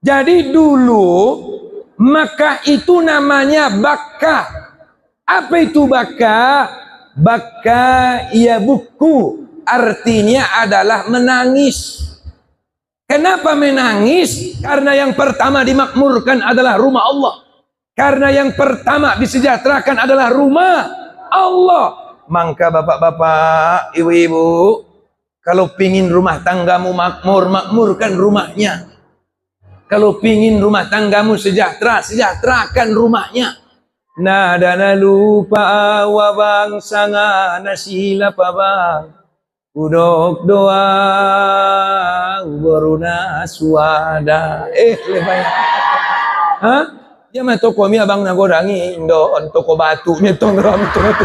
Jadi dulu Makkah itu namanya Bakkah. Apa itu Bakkah? Bakkah ya buku, artinya adalah menangis. Kenapa menangis? Karena yang pertama dimakmurkan adalah rumah Allah. Karena yang pertama disejahterakan adalah rumah Allah. Maka bapak-bapak, ibu-ibu, kalau pingin rumah tanggamu makmur, makmurkan rumahnya. Kalau pingin rumah tanggamu sejahtera, sejahterakan rumahnya. Nadana lupa wabang sanga nasila pabang. Udok doa uboruna suada. Lebay. Hah? Ya mah toko mi abang nagodangi indo toko batu mi tong ram toko.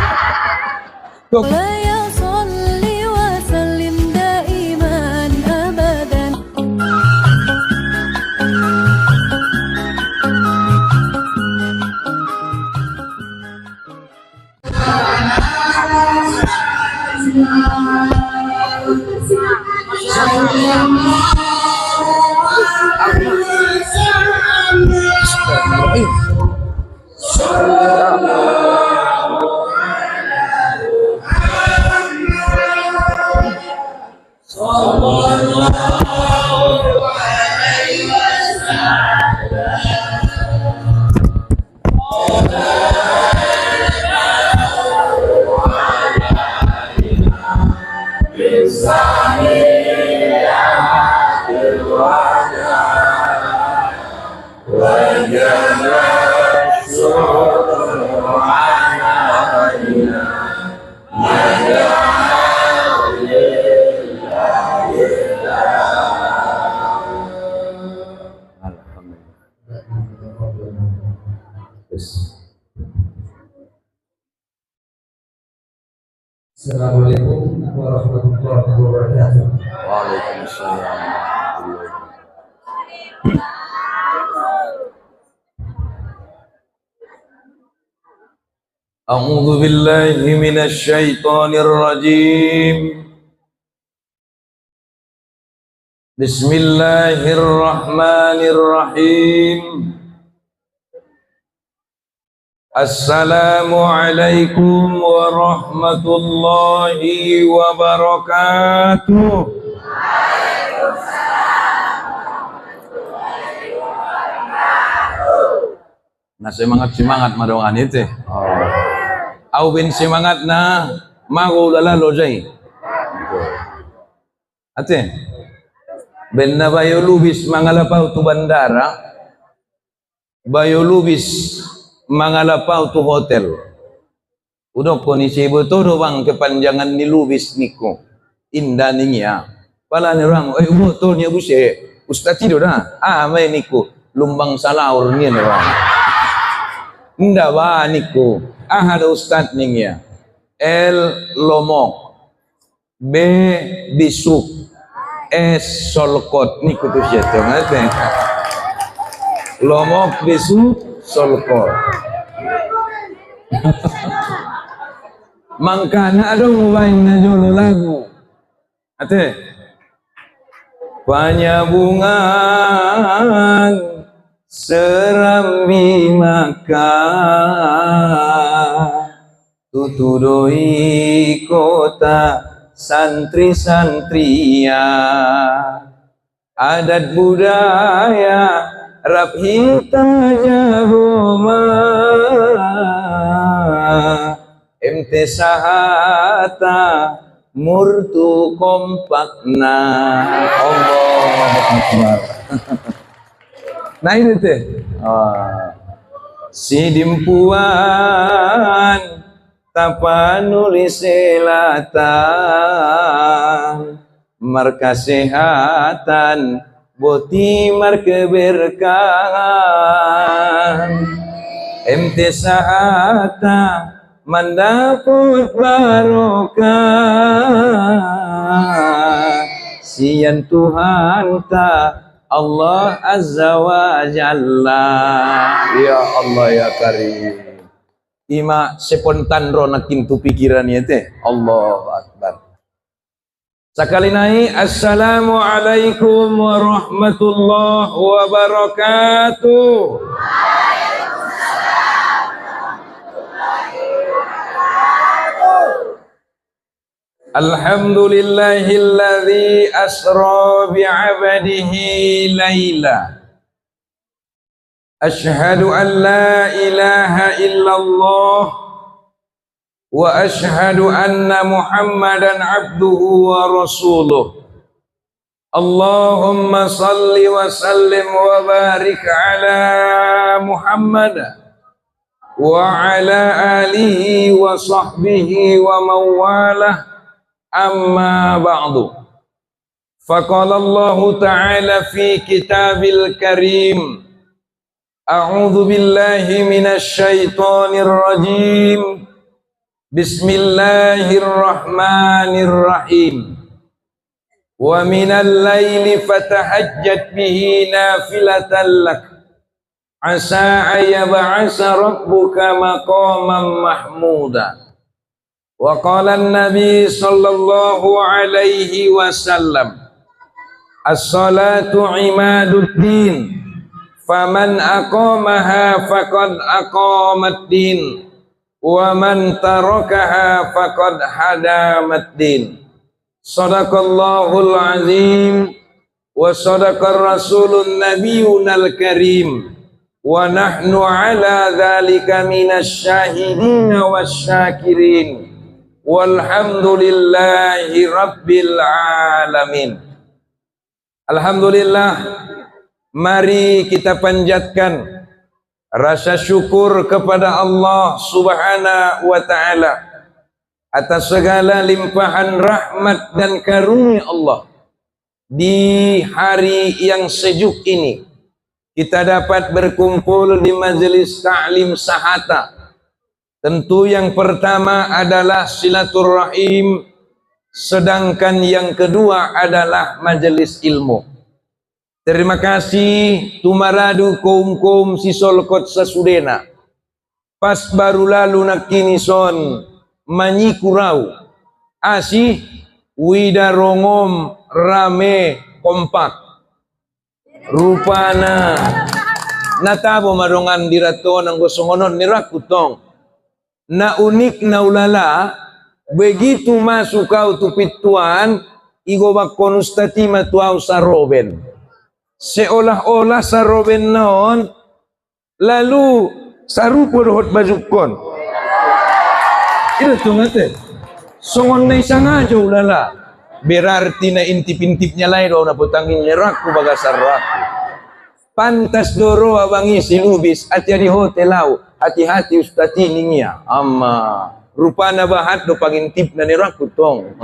Assalamualaikum warahmatullahi wabarakatuh. Waalaikumsalam. A'udzu billahi minasy syaithanir rajim. Bismillahirrahmanirrahim. Assalamualaikum warahmatullahi wabarakatuh. Nah semangat madongan itu. Au bin semangat na mago lala lojai. Ate. Ben na bayo lubis mangalapau tu bandara. Bayo lubis mangalapau tu hotel. Udah kondisi betul bang kepanjangan ni lubis niko indah niya. Pala ni orang, botolnya buse. Ustaz tidur dah. Mai niko lumbang salaur ni orang. Nda ba niko. Ada ustaz niya. L lomok. B bisuk. S solkot niko tu siapa ngate. Lomok bisuk solkot. Mangkana dong bain na jolo lagu. Ate. Panyabungan serambi maka tutudoi kota santri-santria adat budaya Rabhita Jahoma MT Sahata Murtu Kompakna Allah Akbar. Nah ini teh si dimpuan tapanuli selatan markasehatan boti markeberkahan MT Sahata mendapat barokah sian Tuhan ta Allah Azza wa Jalla. Ya Allah ya Karim. Ima spontan ro nakin tu pikirannya teh. Allahu Akbar. Sekali naik, Assalamualaikum warahmatullahi wabarakatuh. Alhamdulillahilladzi asra bi'abadihi laila. Ashhadu an la ilaha illallah wa ashhadu anna Muhammadan abduhu wa rasuluh. Allahumma salli wa sallim wa barik ala Muhammad wa ala alihi wa sahbihi wa mawalah. Amma ba'du. Faqala Allah Ta'ala fi kitabil karim. A'udzu billahi minasy syaithanir rajim. Bismillahirrahmanirrahim. Wa minal laili fatahajjat bihi nafilatan lak. Asa ayyab'asa rabbuka maqaman mahmuda. Wa qala an-nabi sallallahu alaihi wasallam, as-salatu imaduddin, faman aqamaha faqad aqamaddin, wa man tarakaha faqad hadamaddin. Sadaqallahul azim wa sadaqar rasulun nabiyyunal karim, wa nahnu ala dzalika minasy syahidin wasyakirin. Walhamdulillahi rabbil alamin. Alhamdulillah, mari kita panjatkan rasa syukur kepada Allah Subhanahu wa ta'ala atas segala limpahan rahmat dan karunia Allah. Di hari yang sejuk ini kita dapat berkumpul di majelis ta'lim sahata. Tentu yang pertama adalah silaturahim, sedangkan yang kedua adalah majelis ilmu. Terima kasih tumaradu kaum sisolkot sasudena. Pas baru lalu nakinison manyikurau asih widarongom rame kompak. Rupana natabo marongan dirato ng gosongonon ni rakutong. Na unik na ulala, begitu masuk kau tupituan, igobak konustati matuaw sa Robin. Seolah-olah sa Robin noon, lalu sarupo dohot bajukon. Ito tungate. Songon na isang aja ulala. Berarti na intip-intipnya lain daw na putangin nirak ko baga sarraku. Pantas doro abangi silubis at yadi hotelaw. Hati-hati ustati niya. Amma. Rupa na bahat do pagintip na nirak kutong.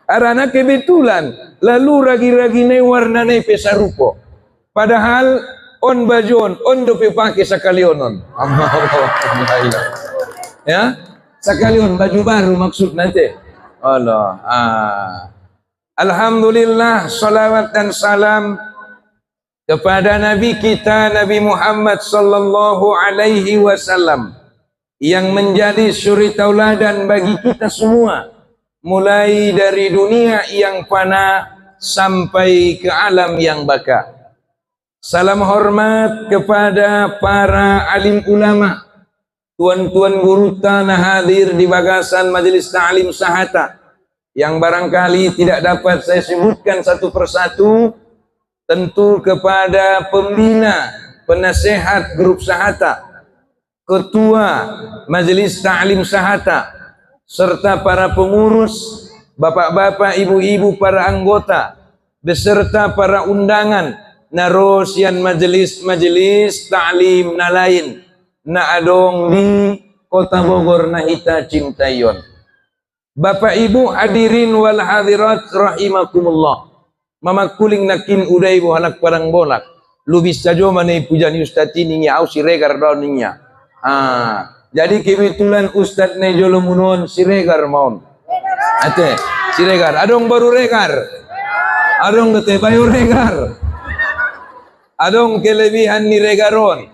Arana kebetulan. Lalu ragi-ragi na warna na pesarupo. Padahal on bajon, on do pipake sa kalionon. Amma. Ya? Sa kalion, baju baru maksud nanti. Allah. Alhamdulillah, salawat dan salam kepada Nabi kita Nabi Muhammad sallallahu alaihi wasallam yang menjadi suri tauladan bagi kita semua, mulai dari dunia yang fana sampai ke alam yang baka. Salam hormat kepada para alim ulama, tuan-tuan guru tanah hadir di bagasan majelis ta'lim sahata yang barangkali tidak dapat saya sebutkan satu persatu. Tentu kepada pembina, penasehat grup sahata, ketua majelis ta'lim sahata, serta para pengurus, bapak-bapak, ibu-ibu, para anggota, beserta para undangan, narosian majelis ta'lim na lain, na adong di Kota Bogor na hita cintayon. Bapak Ibu hadirin wal hadirat rahimakumullah. Mama kuling nakin uday bu anak parang bolak. Lubis sajo manay pujani ustati niya au si regar daw niya. Jadi kebetulan ustad na jolomunon si regar maun. Ate, si regar. Adong baru regar. Adong kete bayu regar. Adong kelebihan ni regaron.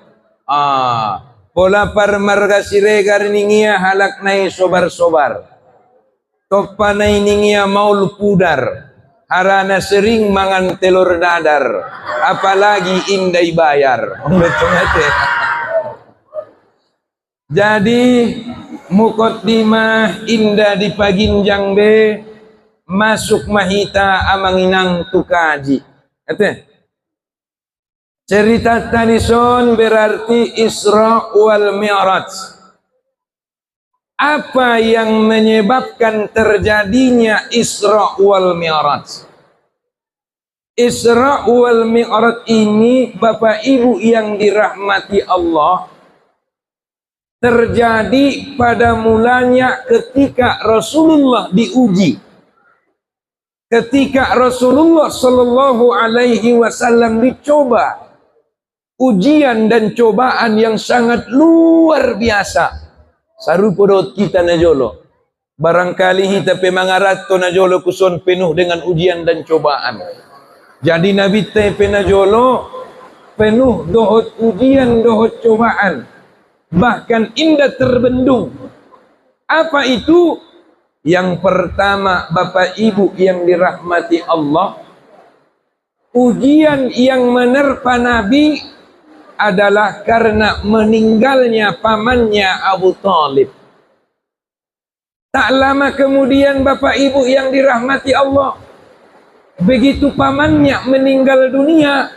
Pola par marga si regar niya halak na sobar-sobar. Topanai ningia maul pudar. Harana sering mangan telur dadar. Apalagi indai bayar. Betul nggak? Jadi mukoddimah indah di paginjang be masuk mahita amanginang tukaji. Kata cerita tanison berarti Isra wal Mi'raj. Apa yang menyebabkan terjadinya Isra wal Mi'raj? Isra wal Mi'raj ini Bapak Ibu yang dirahmati Allah terjadi pada mulanya ketika Rasulullah diuji. Ketika Rasulullah Shallallahu Alaihi Wasallam dicoba, ujian dan cobaan yang sangat luar biasa. Saru podot kita najolo. Barangkali kita pemangarat to najolo kuson penuh dengan ujian dan cobaan. Jadi Nabi te penajolo penuh dohot ujian, dohot cobaan. Bahkan indah terbendung. Apa itu? Yang pertama, Bapak Ibu yang dirahmati Allah, ujian yang menerpa Nabi adalah karena meninggalnya pamannya Abu Talib. Tak lama kemudian Bapak Ibu yang dirahmati Allah, begitu pamannya meninggal dunia,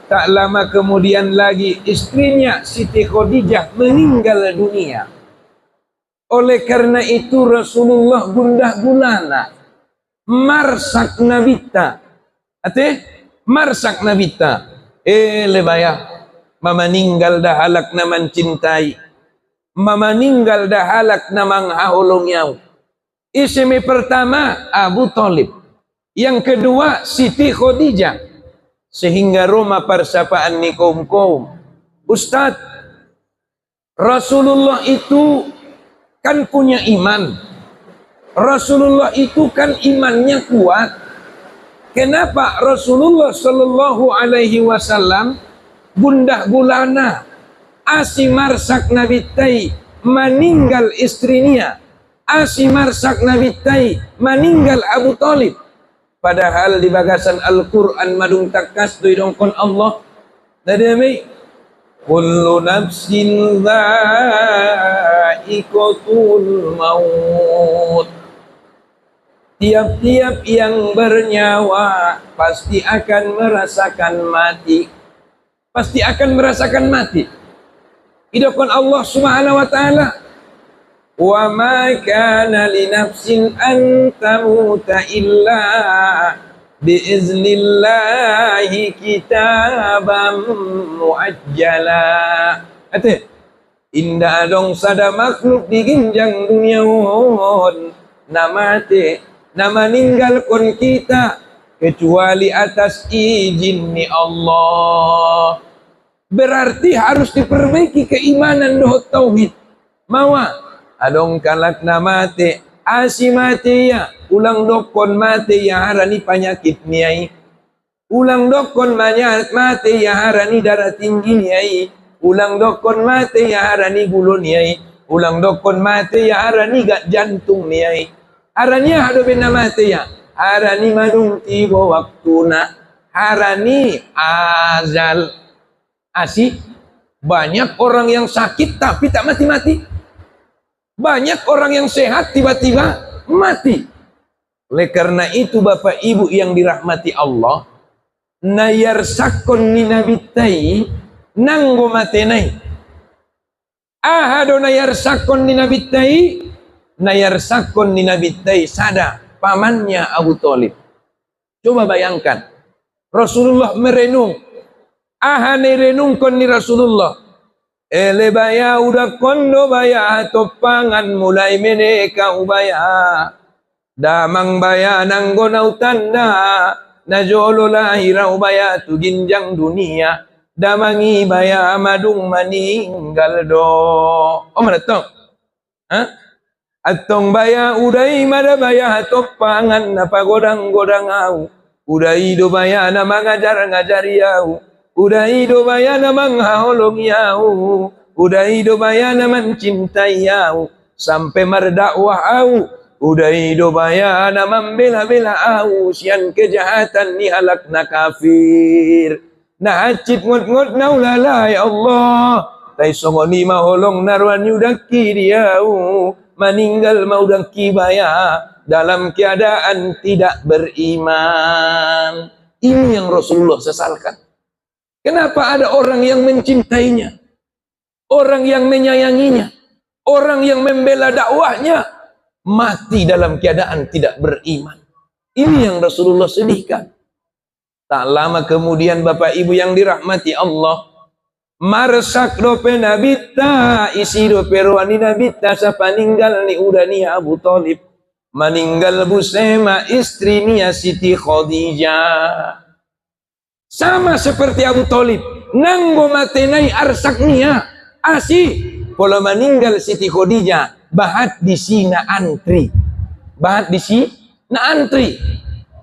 tak lama kemudian lagi istrinya Siti Khadijah meninggal dunia. Oleh karena itu Rasulullah gundah gulana, marsak nabita, marsak nabita, lebaya. Mama ninggal dah halak na mencintai. Mama ninggal dah halak na manghaholong yaw. Ismi pertama Abu Talib. Yang kedua Siti Khadijah. Sehingga Roma persapaan ni kaum-kaum. Ustaz, Rasulullah itu kan punya iman. Rasulullah itu kan imannya kuat. Kenapa Rasulullah Sallallahu Alaihi Wasallam gundah gulana asi marsak Nabi tai meninggal istrinya, asi marsak Nabi tai meninggal Abu Talib, padahal di bagasan Al-Quran madung takas tu idongkon Allah nadami kullu nafsin dha'iqatul maut, tiap-tiap yang bernyawa pasti akan merasakan mati. Pasti akan merasakan mati. Idokon Allah Subhanahu wa taala, wa ma kana li nafsin an tamuta illa bi iznillahi kitaban muajjala. Ate indah dong sada makhluk di ginjang dunia namate nama ninggal kon kita kecuali atas izin ni Allah. Berarti harus diperbaiki keimanan dohot tauhid. Mawa adong kalak na mate asi mate ya ulang dokon mate ya harani penyakit niai. Ulang dokon mate ya harani darah tinggi niai. Ulang dokon mate ya harani gulu niai. Ulang dokon mate ya harani gak jantung niai. Harani hado bena mate ya. Harani madung tiba waktuna. Harani azal. Asih, banyak orang yang sakit tapi tak mati-mati. Banyak orang yang sehat tiba-tiba mati. Oleh karena itu Bapak Ibu yang dirahmati Allah, nayar sakon ni nabitai nanggo matenai. Ahado nayar sakon ni nabitai, nayar sakon ni nabitai sada pamannya Abu Talib. Coba bayangkan, Rasulullah merenung. Ahane renungkon ni Rasulullah. Baya udah kondo baya topangan mulai meneka ubaya. Damang baya nanggo na utanda. Najolo lahira ubaya tu ginjang dunia. Damangi baya madung maninggal do. Oh mana tong? Atong baya udai mada baya topangan napa godang-godang au. Udai do baya na mengajar-ngajari au. Udah hidup bayana menghaulung yau, udah hidup bayana mencintai yau, sampai merdakwah au, Udah hidup bayana membela-bela aus, yang kejahatan ni halakna kafir. Nah acit ngot-ngot naulala ya Allah. Tai songoni maholong narwan yudaki diau. Meninggal mau daki baya dalam keadaan tidak beriman. Ini yang Rasulullah sesalkan. Kenapa ada orang yang mencintainya, orang yang menyayanginya, orang yang membela dakwahnya, mati dalam keadaan tidak beriman. Ini yang Rasulullah sedihkan. Tak lama kemudian Bapak Ibu yang dirahmati Allah, marsak dope nabita, isi dope rohani nabita, siapa ninggal ni udah ni Abu Talib, meninggal Busema istri ni Siti Khadijah. Sama seperti Abu Talib, nanggo matenai arsak niya, pola meninggal Siti Khadijah, bahat di sini antri, bahat di sini antri.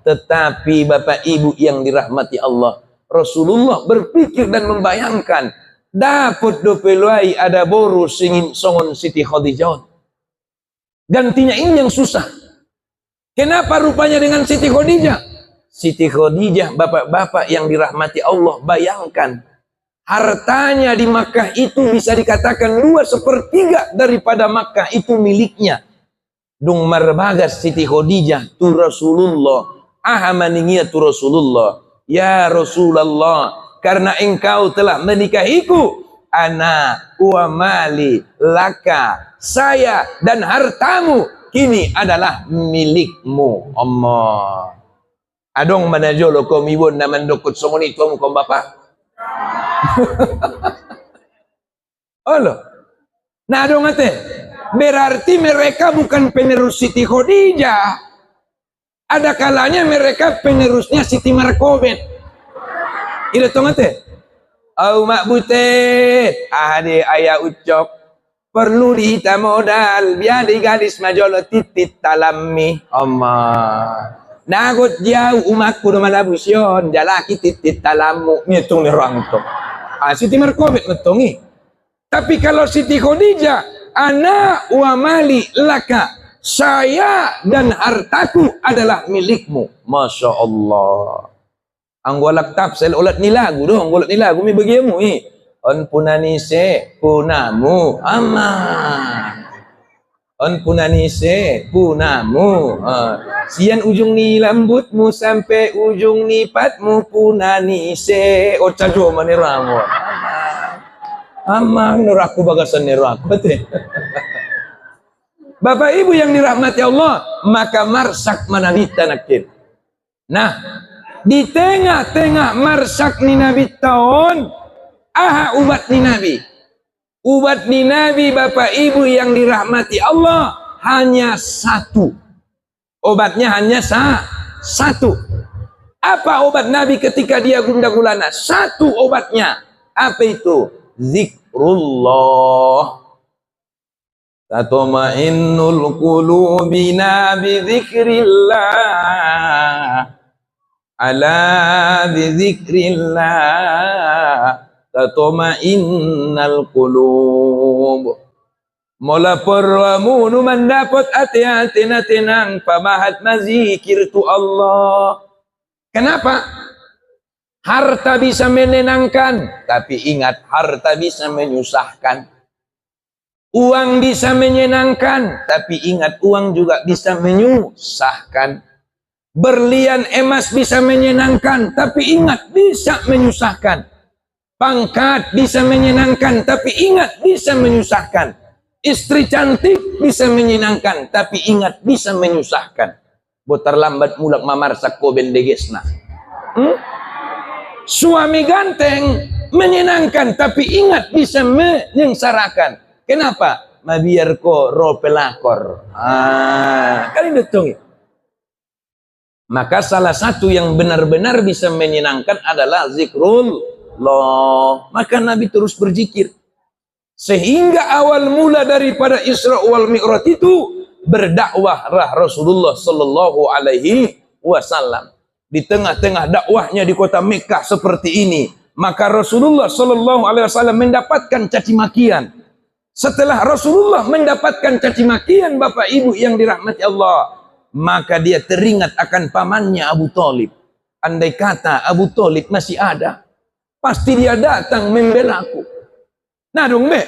Tetapi Bapak Ibu yang dirahmati Allah, Rasulullah berpikir dan membayangkan, dapat dopeluai ada boru singin songon Siti Khadijah. Gantinya ini yang susah. Kenapa rupanya dengan Siti Khadijah? Siti Khadijah, bapak-bapak yang dirahmati Allah, bayangkan hartanya di Makkah itu bisa dikatakan 2/3 daripada Makkah itu miliknya. Dung marbagas Siti Khadijah tu Rasulullah, ahamaningia tu Rasulullah, ya Rasulullah, karena engkau telah menikahiku, ana wa mali laka, saya dan hartamu kini adalah milikmu. Allah. Adong manajolo komibon naman dokot songoni tuamu kom bapak. Halo. Nah adong ate, berarti mereka bukan penerus Siti Khadijah. Ada kalanya mereka penerusnya Siti Markobet. Ida tong ate. Au mak butet, ade ayah ucok. Perlu dihitam modal, biar di gadis majolo titit talami. Allah. Nagot jauh umatku do malabusyon, jalaki titit talamu. Ngitung ni orang to. Siti Markobet ngetungi. Tapi kalau Siti Khadijah, ana wa mali laka, saya dan hartaku adalah milikmu. Masya Allah. Anggolak tafsir ulat ni lagu doh, anggolak ni lagu mi bagiamu ni. On punanise punamu aman. On punanise punamu. Sian ujung ni lambutmu sampai ujung ni patmu punanise. Oh cajo maniramu. Aman nuraku bagasan niraku. Bapak Ibu yang dirahmati Allah, maka marsak manalita nakir. Nah, di tengah-tengah marsak ni Nabi tahun, ubat ni Nabi. Ubat ni Nabi Bapak Ibu yang dirahmati Allah hanya satu. Obatnya hanya satu. Apa obat Nabi ketika dia gundah gulana? Satu obatnya. Apa itu? Zikrullah. Tatma'innul qulubina bi dzikrillah. Ala bi dzikrillah tatma'innal qulub. Mula perwamu nu mendapat hati-hati na tenang pamahat mazikir tu Allah. Kenapa? Harta bisa menenangkan, tapi ingat harta bisa menyusahkan. Uang bisa menyenangkan, tapi ingat uang juga bisa menyusahkan. Berlian emas bisa menyenangkan, tapi ingat bisa menyusahkan. Pangkat bisa menyenangkan, tapi ingat bisa menyusahkan. Istri cantik bisa menyenangkan, tapi ingat bisa menyusahkan. Botar lambat mulak mamarsak ko bendegesna. Suami ganteng menyenangkan, tapi ingat bisa menyengsarakan. Kenapa? Mabiar ko ro pelakor. Kalian betul. Maka salah satu yang benar-benar bisa menyenangkan adalah zikrullah. Maka Nabi terus berzikir. Sehingga awal mula daripada Isra wal Mi'raj itu berdakwahlah Rasulullah sallallahu alaihi wasallam. Di tengah-tengah dakwahnya di kota Mekah seperti ini, maka Rasulullah sallallahu alaihi wasallam mendapatkan caci makian. Setelah Rasulullah mendapatkan caci makian Bapak Ibu yang dirahmati Allah, maka dia teringat akan pamannya Abu Thalib. Andai kata Abu Thalib masih ada, pasti dia datang membela aku. Nah dong be,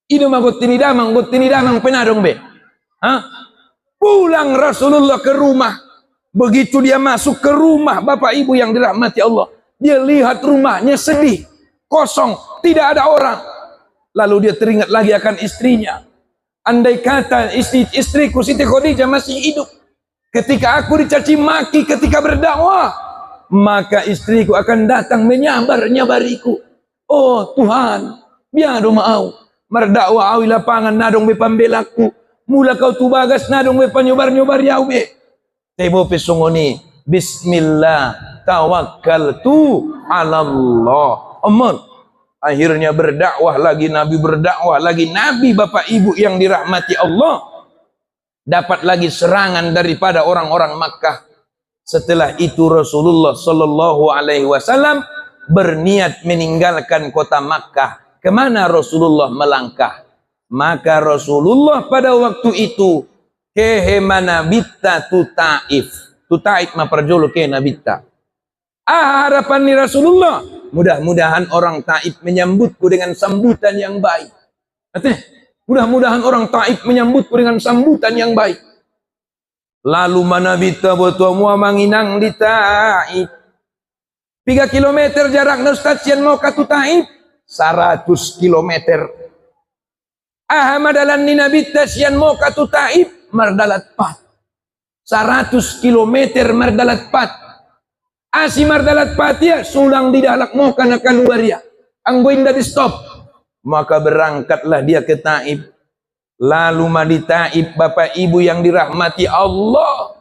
ini mah gotini damang penadong be. Hah? Pulang Rasulullah ke rumah. Begitu dia masuk ke rumah Bapak Ibu yang dirahmati Allah, dia lihat rumahnya sedih, kosong, tidak ada orang. Lalu dia teringat lagi akan istrinya. Andai kata istriku Siti Khadijah masih hidup, ketika aku dicaci maki ketika berdakwah, maka istriku akan datang menyabariku. Oh Tuhan, biar mau merdakwah awi lapangan nadong be pambelaku. Mula kau tu bagas nadong be panyobar-nyobar yau be. Tebo pesongoni, bismillah tawakkaltu ala Allah. Aman. Akhirnya berdakwah lagi Nabi Bapak Ibu yang dirahmati Allah. Dapat lagi serangan daripada orang-orang Makkah. Setelah itu Rasulullah sallallahu alaihi wasallam berniat meninggalkan kota Makkah. Kemana Rasulullah melangkah? Maka Rasulullah pada waktu itu kehemana bitta tu Taif. Tu Taif ma perjolo ke nabitta. Harapan ni Rasulullah, mudah-mudahan orang Taif menyambutku dengan sambutan yang baik. Mudah-mudahan orang Taif menyambutku dengan sambutan yang baik. Lalu mana bita botua mua manginang di Taif. 3 kilometer jarak na Ustaz yang mau katu Taif. 100 kilometer. Madalan ni nabita sian mau katu Taif. Mardalat pat. 100 kilometer mardalat pat. Asi mardalat patia sulang di dalak mau kana keluar ya. Anggoin dari stop. Maka berangkatlah dia ke Taif. Lalu di Taif Bapak Ibu yang dirahmati Allah.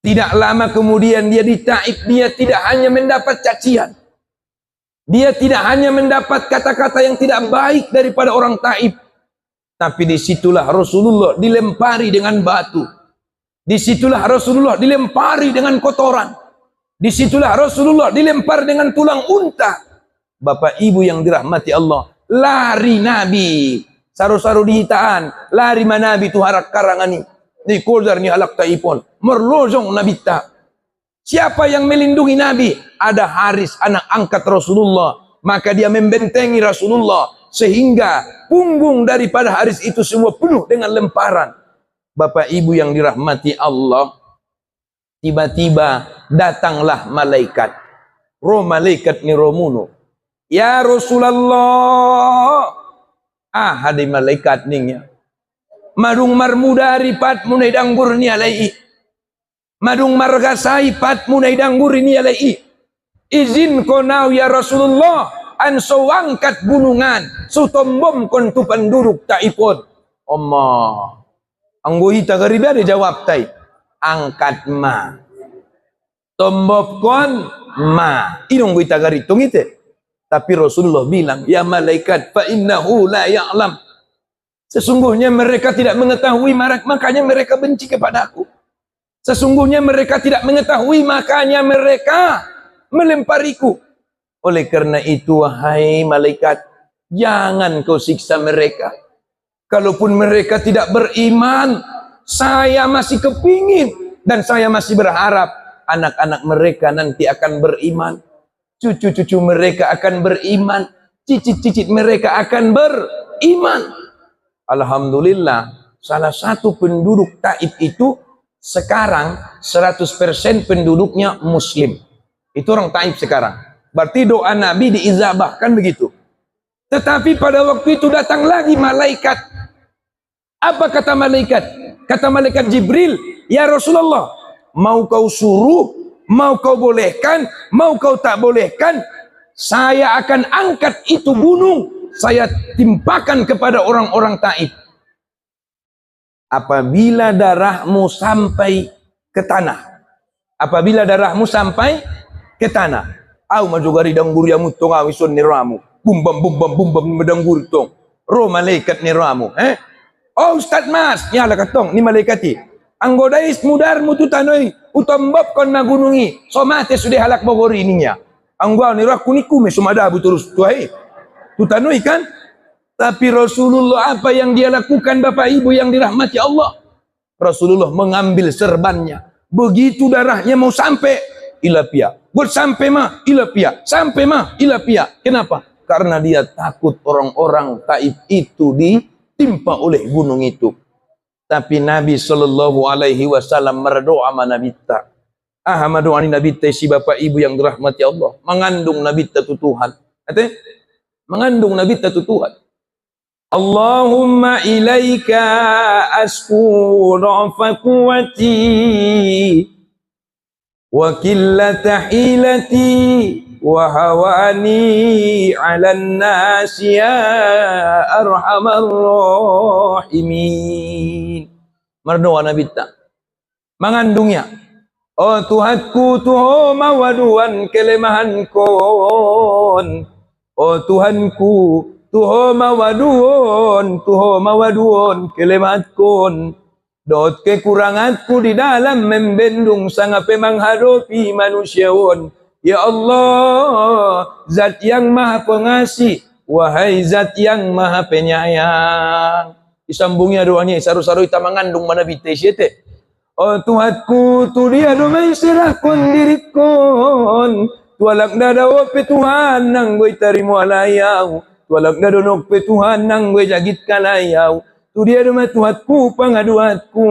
Tidak lama kemudian dia di Taif, dia tidak hanya mendapat cacian. Dia tidak hanya mendapat kata-kata yang tidak baik daripada orang Taif. Tapi disitulah Rasulullah dilempari dengan batu. Disitulah Rasulullah dilempari dengan kotoran. Disitulah Rasulullah dilempar dengan tulang unta. Bapak Ibu yang dirahmati Allah, lari Nabi. Saru-saru dihitaan, lari manabi tu harak karangani. Di kodar ni halak taipon. Merlojong Nabi tak. Siapa yang melindungi Nabi? Ada Haris, anak angkat Rasulullah. Maka dia membentengi Rasulullah. Sehingga punggung daripada Haris itu semua penuh dengan lemparan. Bapak Ibu yang dirahmati Allah, tiba-tiba datanglah malaikat. Malaikat ni romuno. Ya Rasulullah. Hadi malaikat ningnya. Madung marmuda ripat munai danggur ni alai. Madung margasai pat munai danggur ni alai. Izin konau ya Rasulullah. Anso angkat gunungan. Sutombom kon tu penduduk Taifon. Allah. Anggohita garibia dia jawab tay. Angkat ma. Tombok kon ma. Inong kita garitung itu. Tapi Rasulullah bilang, ya malaikat fa innahu la ya'lam. Sesungguhnya mereka tidak mengetahui, makanya mereka benci kepada aku. Sesungguhnya mereka tidak mengetahui, makanya mereka melempariku. Oleh karena itu, wahai malaikat, jangan kau siksa mereka. Kalaupun mereka tidak beriman, saya masih kepingin dan saya masih berharap anak-anak mereka nanti akan beriman. Cucu-cucu mereka akan beriman. Cicit-cicit mereka akan beriman. Alhamdulillah, salah satu penduduk Taif itu sekarang 100% penduduknya Muslim. Itu orang Taif sekarang. Berarti doa Nabi diizabah, kan begitu. Tetapi pada waktu itu datang lagi malaikat. Apa kata malaikat? Kata malaikat Jibril, ya Rasulullah, mau kau suruh, mau kau bolehkan, mau kau tak bolehkan, saya akan angkat itu gunung, saya timpakan kepada orang-orang Taif. Apabila darahmu sampai ke tanah, apabila darahmu sampai ke tanah, au majugari danggur yamu tong awison niramu, bumbam bumbam bumbam medanggur tong, roh malaikat niramu, oh Ustaz Mas, nyala katong ni malaikati. Anggodais mudar mutu tanoi utambap kon magunungi somate sudah halak bogori ininya. Anggwa ni rakuniku me sumada buturus tuai. Tu tanoi kan? Tapi Rasulullah apa yang dia lakukan Bapak Ibu yang dirahmati Allah? Rasulullah mengambil serbannya. Begitu darahnya mau sampai, ilapia. Buat sampai mah, ilapia. Sampai mah, ilapia. Kenapa? Karena dia takut orang-orang Taif itu ditimpa oleh gunung itu. Tapi Nabi sallallahu alaihi wasallam berdoa sama Nabi ta. Ahmadu ani Nabi ta si Bapak Ibu yang dirahmati Allah. Mengandung Nabi ta Tuhan. Artinya, mengandung Nabi ta Tuhan. Allahumma ilaika asku dha'fa quwwati wa qillata hilati wa hawani 'alan nas ya arhamar rahimin. Merdoa Nabi ta mengandungnya. Oh Tuhanku tuho mawaduan kelemahan kon. Oh Tuhanku tuho mawadun kelemahatku, dot kekuranganku di dalam membendung sangat menghadapi manusiawan. Ya Allah, Zat yang Maha Pengasih, wahai Zat yang Maha Penyayang. Disambungnya doanya, saru-saru kita mengandung mana bitesete. Oh Tuhanku, tu dia domai serahkan dirikon. Tualak dadawa Tuhan nang gue tarimu alayau. Tualak dadonok pe Tuhan nang gue jagit kalayau. Tu dia doma Tuhanku pangaduatku.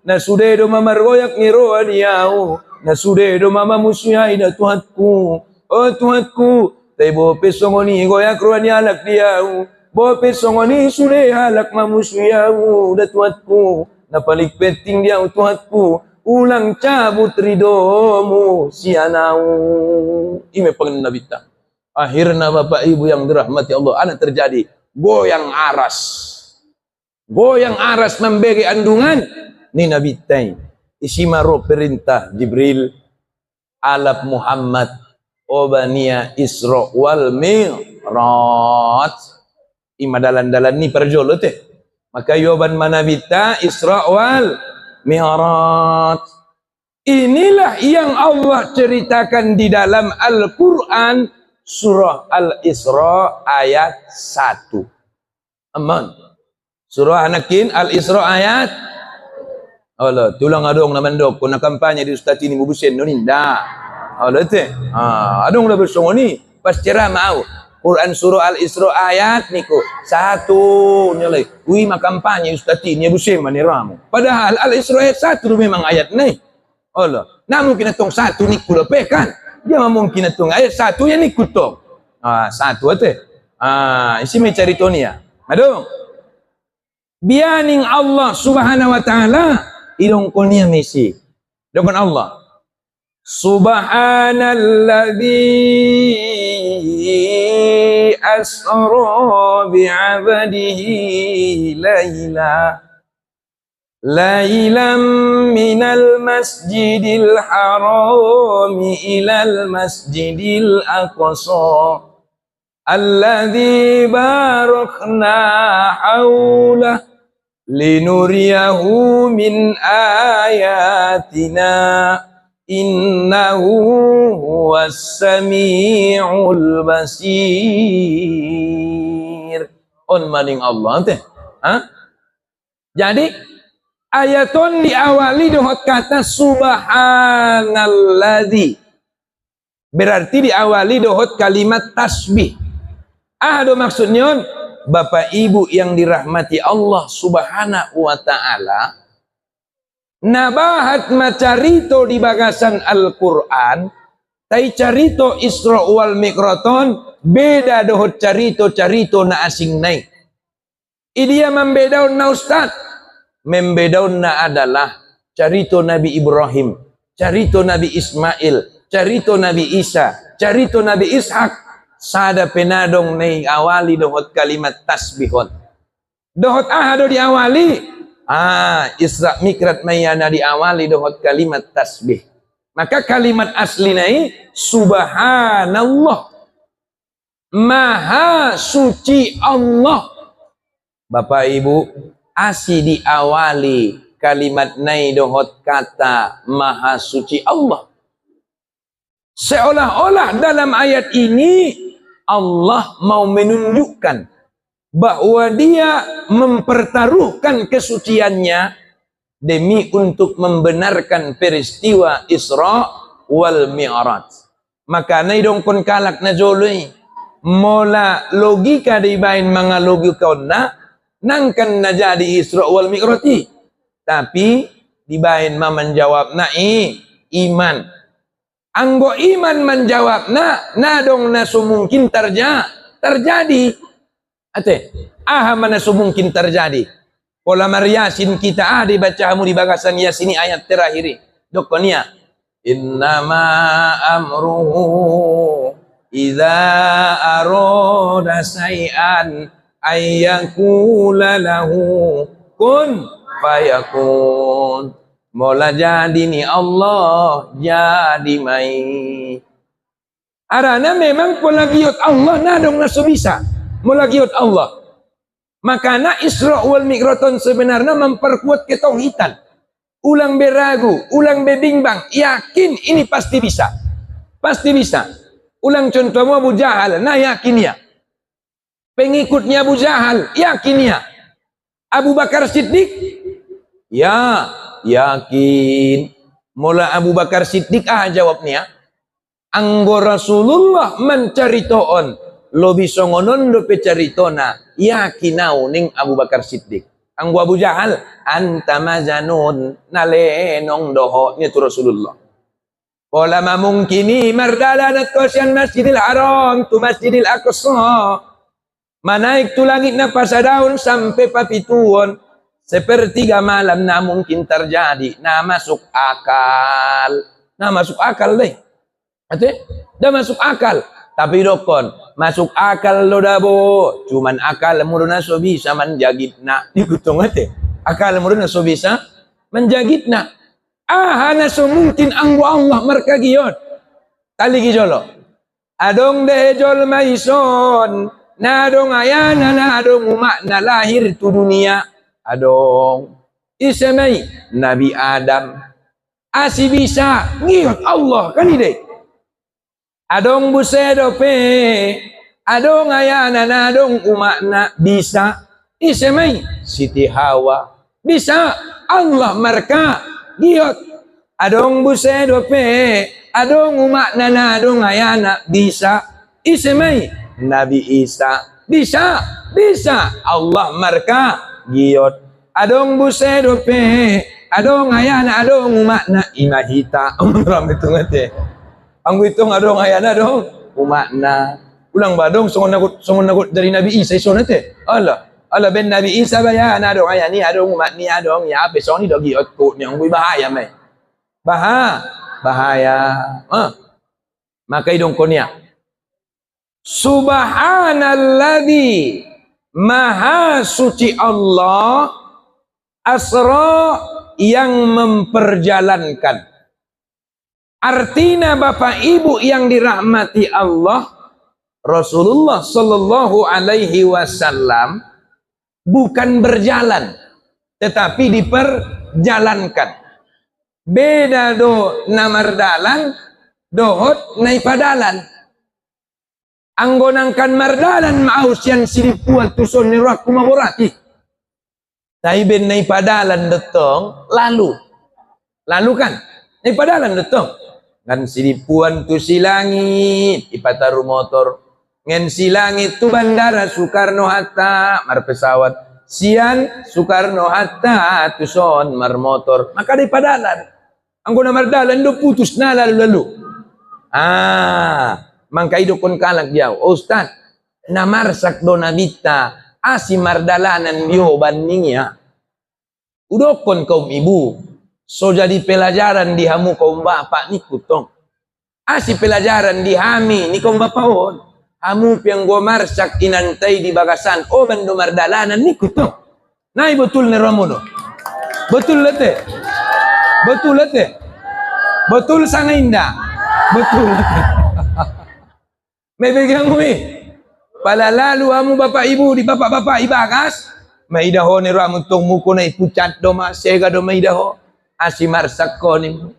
Na sude doma margoyak ngiro adiau. Na sude doma mamusyai da Tuhanku. Oh Tuhanku, tay bo pe songoni goyak ruani alak diau. Bo pe songoni sude halak mamusyau da Tuhanku. Na palik penting dia Tuhanku. Ulang cabut ridomu sianau. Ime pengen nabita. Akhirnya Bapak Ibu yang dirahmati Allah, anak terjadi goyang aras. Goyang aras memberi andungan. Ni Nabi Tay. Isimaro perintah Jibril. Alap Muhammad. Obania Isra wal Mi'raj. Ima dalan-dalan ni perjolo teh. Maka yoban manabita Isra wal Mi'raj. Inilah yang Allah ceritakan di dalam Al-Quran. Surah Al-Isra ayat 1. Aman. Surah Anakin Al-Isra ayat. Allah, tulang adong naman dok. Kung nakampanya di Ustaz ini mubusin no ninda. Allah te. Adong na bersongo ni. Pas cerah mau. Quran surah Al-Isra ayat niku 1 nyalay. Uy makampanya Ustaz ini mubusin maniramu. Padahal Al-Isra ayat 1 memang ayat ni. Allah. Namun kinatong 1 niku lepekan. Dia mungkin itu ayat 1 yang ikut tu. 1 tu. Isi mai cari tonia. Aduh. Bianing Allah Subhanahu wa taala idong kulnya misi. Dengan Allah. Subhanalladzi asra bi'abdihi laila. Lailam minal masjidil haram ilal masjidil aqsa alladzi barakna haulah linuriyahu min ayatina innahu huwas sami'ul basir. On maning Allah teh. Jadi ayaton diawali dengan kata subhanalladzi. Berarti diawali dengan kalimat tasbih. Ada maksudnya Bapak Ibu yang dirahmati Allah Subhanahu wa taala. Nabahat macarito di bagasan Al-Qur'an, tai carito Isra wal Mi'raj beda dengan carito na asing naik. Idia membedaun na Ustaz. Membedaunna adalah carito Nabi Ibrahim, carito Nabi Ismail, carito Nabi Isa, carito Nabi Ishak. Sada penadong nai awali dohot kalimat tasbihon. Dohot ahado diawali. Isra Mi'raj mayana diawali dohot kalimat tasbih. Maka kalimat asli nai subhanallah. Maha suci Allah. Bapak Ibu, asi diawali kalimat nai dohot kata maha suci Allah. Seolah-olah dalam ayat ini Allah mau menunjukkan bahwa dia mempertaruhkan kesuciannya demi untuk membenarkan peristiwa Isra wal Mi'raj. Maka na idong kon kalak na joloy mola logika di bain mga logika na nangkan na jadi Isra wal Mi'raj, tapi di bain ma menjawab na iman. Anggo iman menjawab na dong na sumungkin terjadi. Ate, mana sumungkin terjadi. Pola Yasin kita dibaca hamu di bagasan Yasin ayat terakhir. Dokonia. Innama amruhu idza arada say'an ayyakula lahu kun fayakun. Mola jadi ni Allah jadi mai. Arana memang pola giot Allah nadong naso bisa. Mola giot Allah. Makanya Isra wal Mi'raj sebenarnya memperkuat ketauhidan. Ulang beragu, ulang bebimbang, yakin ini pasti bisa. Pasti bisa. Ulang contohmu Abu Jahal, nah yakin ya. Pengikutnya Abu Jahal, yakin ya. Abu Bakar Siddiq, ya, yakin. Mula Abu Bakar Siddiq jawabnya. Anggo Rasulullah menceritoon, lo bisa ngonon do pecaritona, yakinau ning Abu Bakar Siddiq. Anggo Abu Jahal, anta mazanun, nalenong doho, itu Rasulullah. Pola mamungkini mardalanat kosyan Masjidil Haram, tu Masjidil Aqsa. Manaik tu langit na pasadaun sampai papituon. Sepertiga malam na mungkin terjadi. Na masuk akal. Na masuk akal deh. Ate? Dah masuk akal. Tapi dokon, masuk akal lo dabo. Cuman akal muruna so bisa menjagitna. Dikutong ate. Akal muruna so bisa menjagitna. Hana so mungkin anggo Allah markagiyon. Tali gijolo. Adong dehejol maison. Nadong ayana nadong umakna lahir tu dunia. Adong. Isamai Nabi Adam. Asi bisa ngiyot Allah kan ide. Adong busedo pe, adong ayana nadong umakna bisa. Isamai Siti Hawa bisa Allah marka giot. Adong busedo pe, adong umakna nadong ayana bisa. Isamai Nabi Isa bisa Allah marka giot. Adong busedo pe, adong ayana adong umakna imahita. Ram itu ngate. Anggo itong adong ayana dong umakna. Ulang badong songon nagut dari Nabi Isa iso nate. Allah ben Nabi Isa bayana adong ayani adong umakni adong ya besoni do giot ko nyang bahaya mai. Bahaya. Maka idong konya. Subhanalladzi maha suci Allah asra yang memperjalankan. Artinya Bapak Ibu yang dirahmati Allah, Rasulullah sallallahu alaihi wasallam bukan berjalan tetapi diperjalankan. Beda do namardalan dohot naipadalan. Anggonangkan mardalan mausian silipuan tuson nirak kumaborati. Tapi ben naipadalan detong lalu kan naipadalan detong. Kan silipuan tu silangit ipataru motor. Ngen silangit tu bandara Soekarno-Hatta mar pesawat. Sian Soekarno-Hatta tu son mar motor. Maka naipadalan. Anggona mardalan do putus na lalu. Mangka idukon kalak jauh. Ustaz, namarsak do nabita asi mardalanan bio bandingnya. Udokon kaum ibu. So jadi pelajaran di hamu kaum bapak ni kutong. Asi pelajaran di hami ni kaum bapakon. Hamu piang gua marsak inantai di bagasan. Oh bando mardalanan ni kutong. Nai betul ni ramono. Betul lete. Betul sangat indah. Betul lete. May bigyan mo Pala lalu hamu bapak ibu di bapak-bapak ibagas. May idaho ni ramon tong muko na ipucat do sega do may idaho. Asi marsak ko ni mo.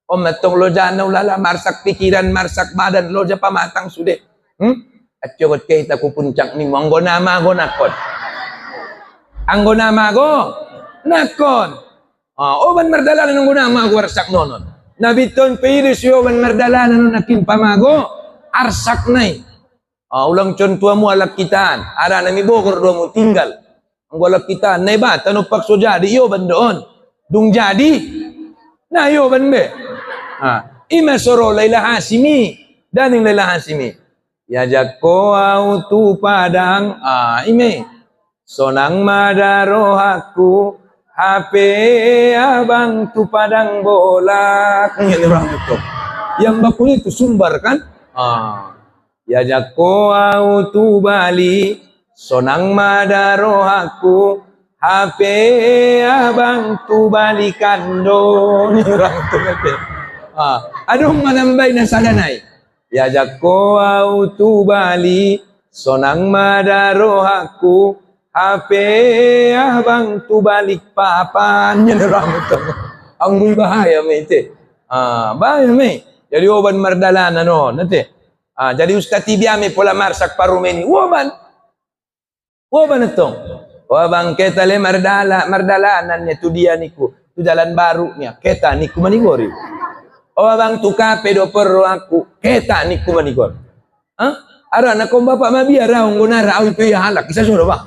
O matong loja na ulala marsak pikiran, marsak badan, loja pamatang sude. At yokot kita ku puncak ni mo. Anggo nama go nakon. Anggo nama go nakon. Oban merdalanan ang nama go arsak nonon. Nabiton pilis yo oban merdalanan nakin pamago arsak nay. Ulang contoh mu alak kitaan. Ada nami bogor do mu tinggal. Anggo alak kitaan nay ba tanong pakso jadi yo ban doon. Dung jadi. Na yo ban be. Ima soro Laila Hasimi. Daning Laila Hasimi. Yajak ko tu padang. Ime. Sonang madarohaku. HP abang tu padang bola. Yang orang itu. Yang bakul itu sumber kan? Yajak ko tu Bali. Sonang madarohaku. HP abang tu balikan do. Ini orang itu nanti. Aduh manambay na salanay. Yajak ko tu Bali. Sonang madarohaku. HP abang tu balik papan. Yan orang itu. Ang bahaya may ite. Bahaya may. Jadi oban mardalana no. Nanti. Jadi Ustaz Tibiame pola marsak parumeni. Woban. Woban itu. Wabang kita le mardalanan niya tu dia niku. Tu jalan baru niya. Kita niku manigori. Wabang tu kape do perro aku. Kita niku manigori. Ara na kung bapak mabiya raw ngunara awi piya halak. Isa sudah ba?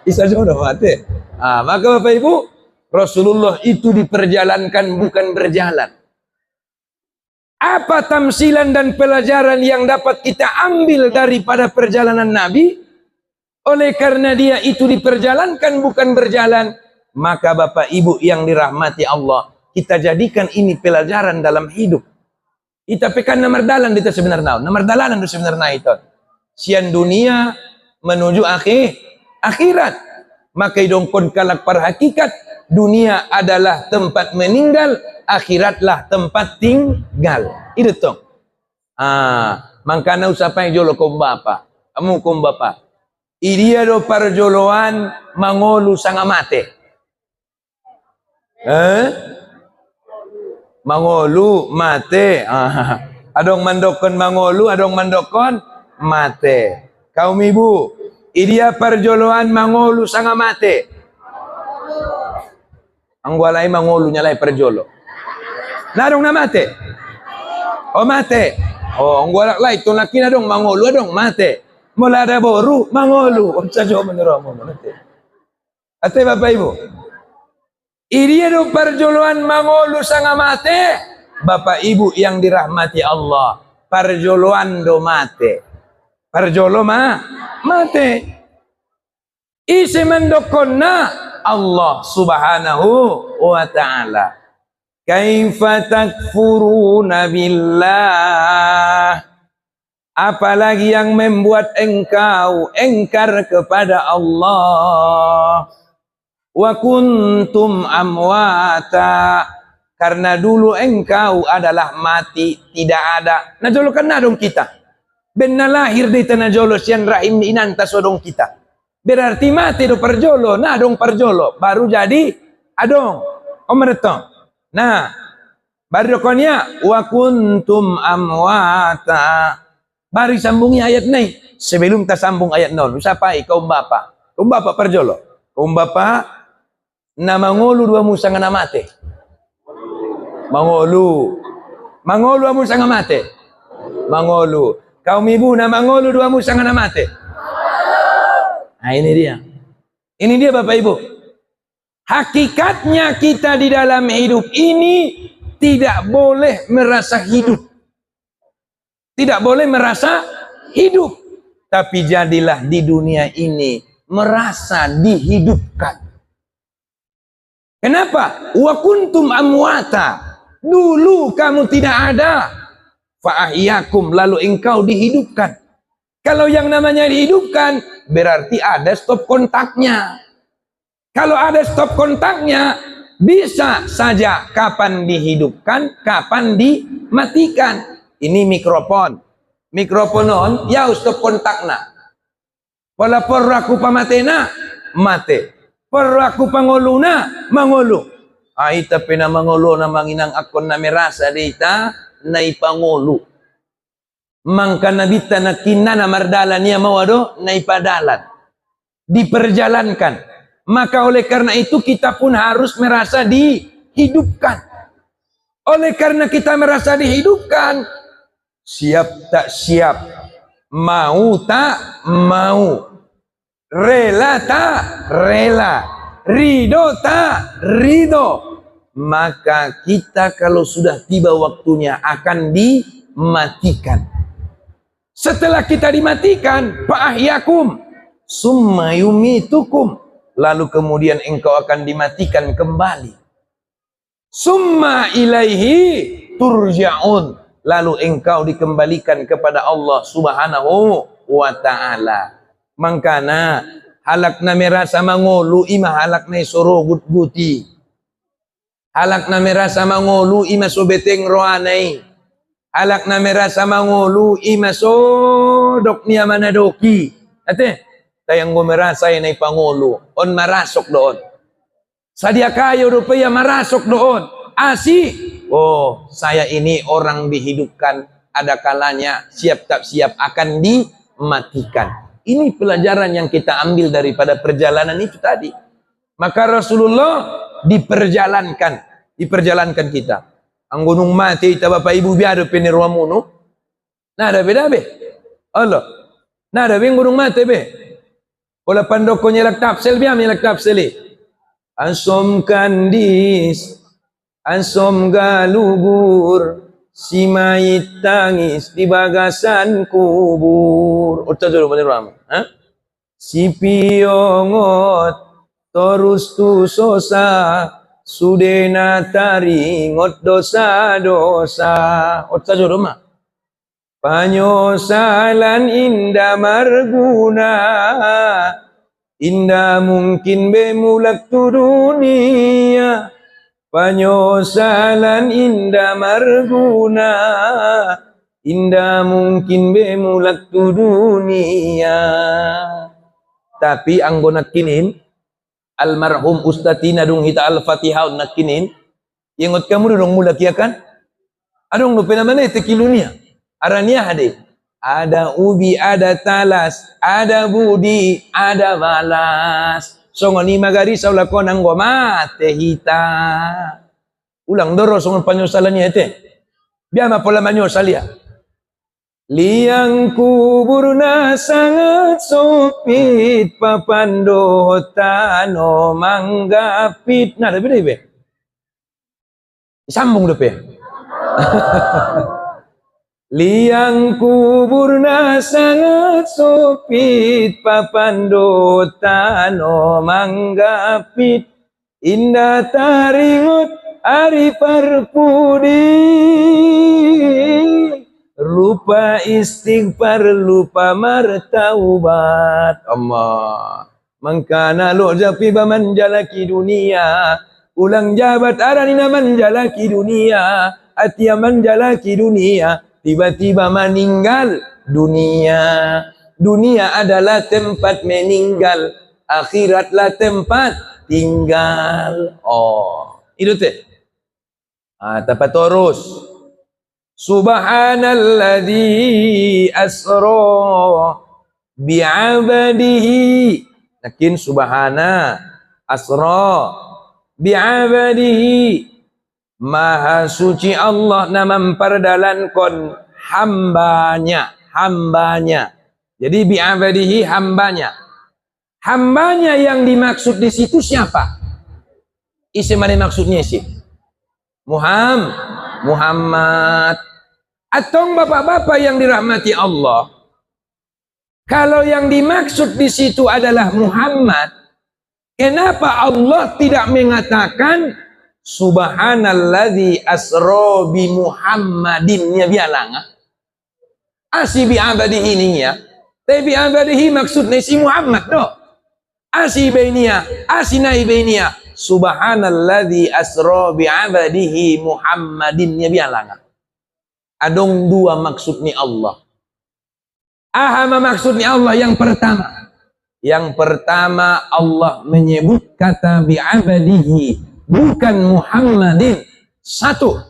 Isa sudah ba te? Maka Bapak Ibu, Rasulullah itu diperjalankan bukan berjalan. Apa tamsilan dan pelajaran yang dapat kita ambil daripada perjalanan Nabi? Oleh karena dia itu diperjalankan bukan berjalan, maka Bapak Ibu yang dirahmati Allah, kita jadikan ini pelajaran dalam hidup. Kita pekan namardalan dito sebenarnya, namardalanan do sebenarnya itu. Sian dunia menuju akhirat. Maka idongkon kalak par hakikat, dunia adalah tempat meninggal, akhiratlah tempat tinggal. Itu tong. Mangkana usapan jolo kong bapa, kamu kong bapa. Idia do parjoloan mangolu sangamate. Mangolu mate. Adong mandokon mangolu, adong mandokon mate. Kaum ibu, idia parjoloan mangolu sangamate. Ang walay mangolu nyalay parjolo. Narong na mate. O mate. O ang walak lay tunakin adong mangolu adong mate. Mula ada boru mangolu. Sa jo menero mo nanti. Ate Bapak Ibu. Idia do parjoloan mangolu sangamate. Bapak Ibu yang dirahmati Allah, parjoloan do mate. Parjolo mate. Isi mendokonna Allah Subhanahu wa ta'ala. Kaifa takfuruna billah. Apalagi yang membuat engkau engkar kepada Allah. Wa kuntum amwata. Karena dulu engkau adalah mati, tidak ada. Najolo kan nadong kita. Benna lahir di tanah jolo sian rahim ni inanta sodong kita. Berarti mati do perjolo, nadong perjolo. Baru jadi adong. Omeretong. Nah, baru konya wa kuntum amwata. Bari sambungi ayat ni. Sebelum ta sambung ayat non, usapai kaum bapa. Kaum bapa perjolo. Kaum bapa na mangolu dua musa nga namate. Mangolu. Mangolu amu sa nga mate. Mangolu. Kaum ibu na mangolu dua musa nga namate. Ini dia. Ini dia Bapak Ibu. Hakikatnya kita di dalam hidup ini tidak boleh merasa hidup. Tidak boleh merasa hidup. Tapi jadilah di dunia ini merasa dihidupkan. Kenapa? Wa kuntum amwata. Dulu kamu tidak ada. Fa'ahyakum, lalu engkau dihidupkan. Kalau yang namanya dihidupkan, berarti ada stop kontaknya. Kalau ada stop kontaknya, bisa saja kapan dihidupkan, kapan dimatikan. Ini mikrofon. Mikrofonon, ya stop kontakna. Pola porraku pamatena, mate. Porraku pangoluna, mangolu. Ita pinamangolo na manginang akon na merasa dita, na ipangolu. Mangkana bita nakinana mardala niya mawado naipadalan. Diperjalankan. Maka oleh karena itu kita pun harus merasa dihidupkan. Oleh karena kita merasa dihidupkan, siap tak siap, mau tak mau, rela tak rela, ridho tak ridho, maka kita kalau sudah tiba waktunya akan dimatikan. Setelah kita dimatikan, fa'ahyakum summa yumitukum, lalu kemudian engkau akan dimatikan kembali. Summa ilaihi turja'un, lalu engkau dikembalikan kepada Allah Subhanahu wa ta'ala. Mangkana halakna merasa mangolu ima halakna soro gut-guti. Halakna merasa mangolu ima so beteng roanai. Halakna merasa mangolu ima so dok niya manadoki. Ate, tayang go merasa inay pangolu on marasok doon. Sadia kayo rupaya marasok doon. Asi, oh saya ini orang dihidupkan, ada kalanya siap tak siap akan dimatikan. Ini pelajaran yang kita ambil daripada perjalanan itu tadi. Maka Rasulullah diperjalankan kita. Ang gunung mati ita bapak ibu biado penirwamuno. Nada beda be. Allah. Nada be gunung mati be. Ola pandoko nyelak tapsel biam nyelak tapseli. Ansom kandis, ansom galubur, si mayit tangis di bagasan kubur. Otta jolo bener ram. Si piongot torus tu sosa, sudena taringot dosa-dosa. Otta jolo ma. Panyosalan indah marguna, indah mungkin bemulak tu dunia. Panyosalan indah marguna, indah mungkin bemulak tu dunia. Tapi anggo nakinin almarhum ustatina dung hita al-fatihah nakinin yengot kamu dong mulak ya kan? Adong no penamane tekilunia. Arania hade. Ada ubi, ada talas, ada budi, ada balas. Songoni magari saulakon ang mate hita. Ulang doro songon panyosalannya ete. Biama pola manyosalia. Liang kubur na sangat sopit, papando tano manggapit. Nah, tapi deh, sambung deh, Liang kubur na sangat sopit, papando tano manggapit, indah taringot ari parpudi, lupa istighfar, lupa martaubat. Allah mangkana lo japi bamanjalaki dunia, ulang jabat aranina manjalaki dunia, atia manjalaki dunia, tiba-tiba meninggal dunia. Dunia adalah tempat meninggal, akhiratlah tempat tinggal. Oh, itu teh. Tapi terus. Subhanalladzi asra bi'abadihi. Nakin subhana asra bi'abadihi. Maha suci Allah na memperdalankan hambanya. Jadi bi'abadihi hambanya. Hambanya yang dimaksud di situ siapa? Isim mana maksudnya isim? Muhammad. Atau bapak-bapak yang dirahmati Allah. Kalau yang dimaksud di situ adalah Muhammad, kenapa Allah tidak mengatakan Subhanalladzi asra bi Muhammadinnya bialanga? Asi bi abadihi ininya. Tapi abadihi maksudnya si Muhammad do. Asi bainiya, asinai bainiya. Subhanalladzi asra bi abadihi Muhammadinnya bialanga. Adong dua maksudnya Allah. Ahama maksudnya Allah yang pertama. Yang pertama Allah menyebut kata bi abadihi, bukan Muhammadin. Satu.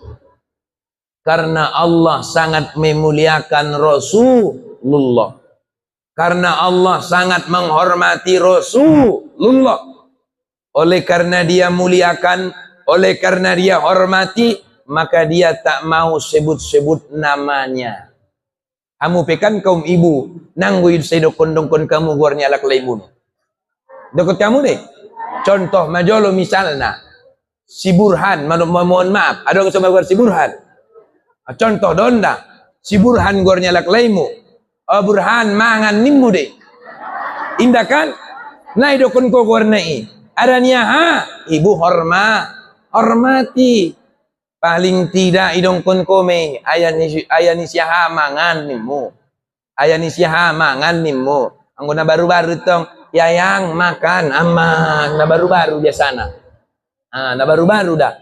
Karena Allah sangat memuliakan Rasulullah. Karena Allah sangat menghormati Rasulullah. Oleh karena dia muliakan, oleh karena dia hormati, maka dia tak mau sebut-sebut namanya. Kamu pekan kaum ibu, nangguin saya dokon-dokon kamu gornya alak laimun. Dokot kamu deh. Contoh majolo misalnya, si Burhan, mohon maaf, ada yang sama gor si Burhan. Contoh donda, si Burhan gornya lak laimu. Burhan mangan nimmu deh. Indah kan? Nah dokon ko gornai. Adanya ha, ibu hormati. Paling tidak idong kon kome ayani siha mangan nimmu. Ayani siha mangan nimmu. Anggona baru-baru tong yayang makan aman. Na baru-baru biasana. Na baru-baru dah.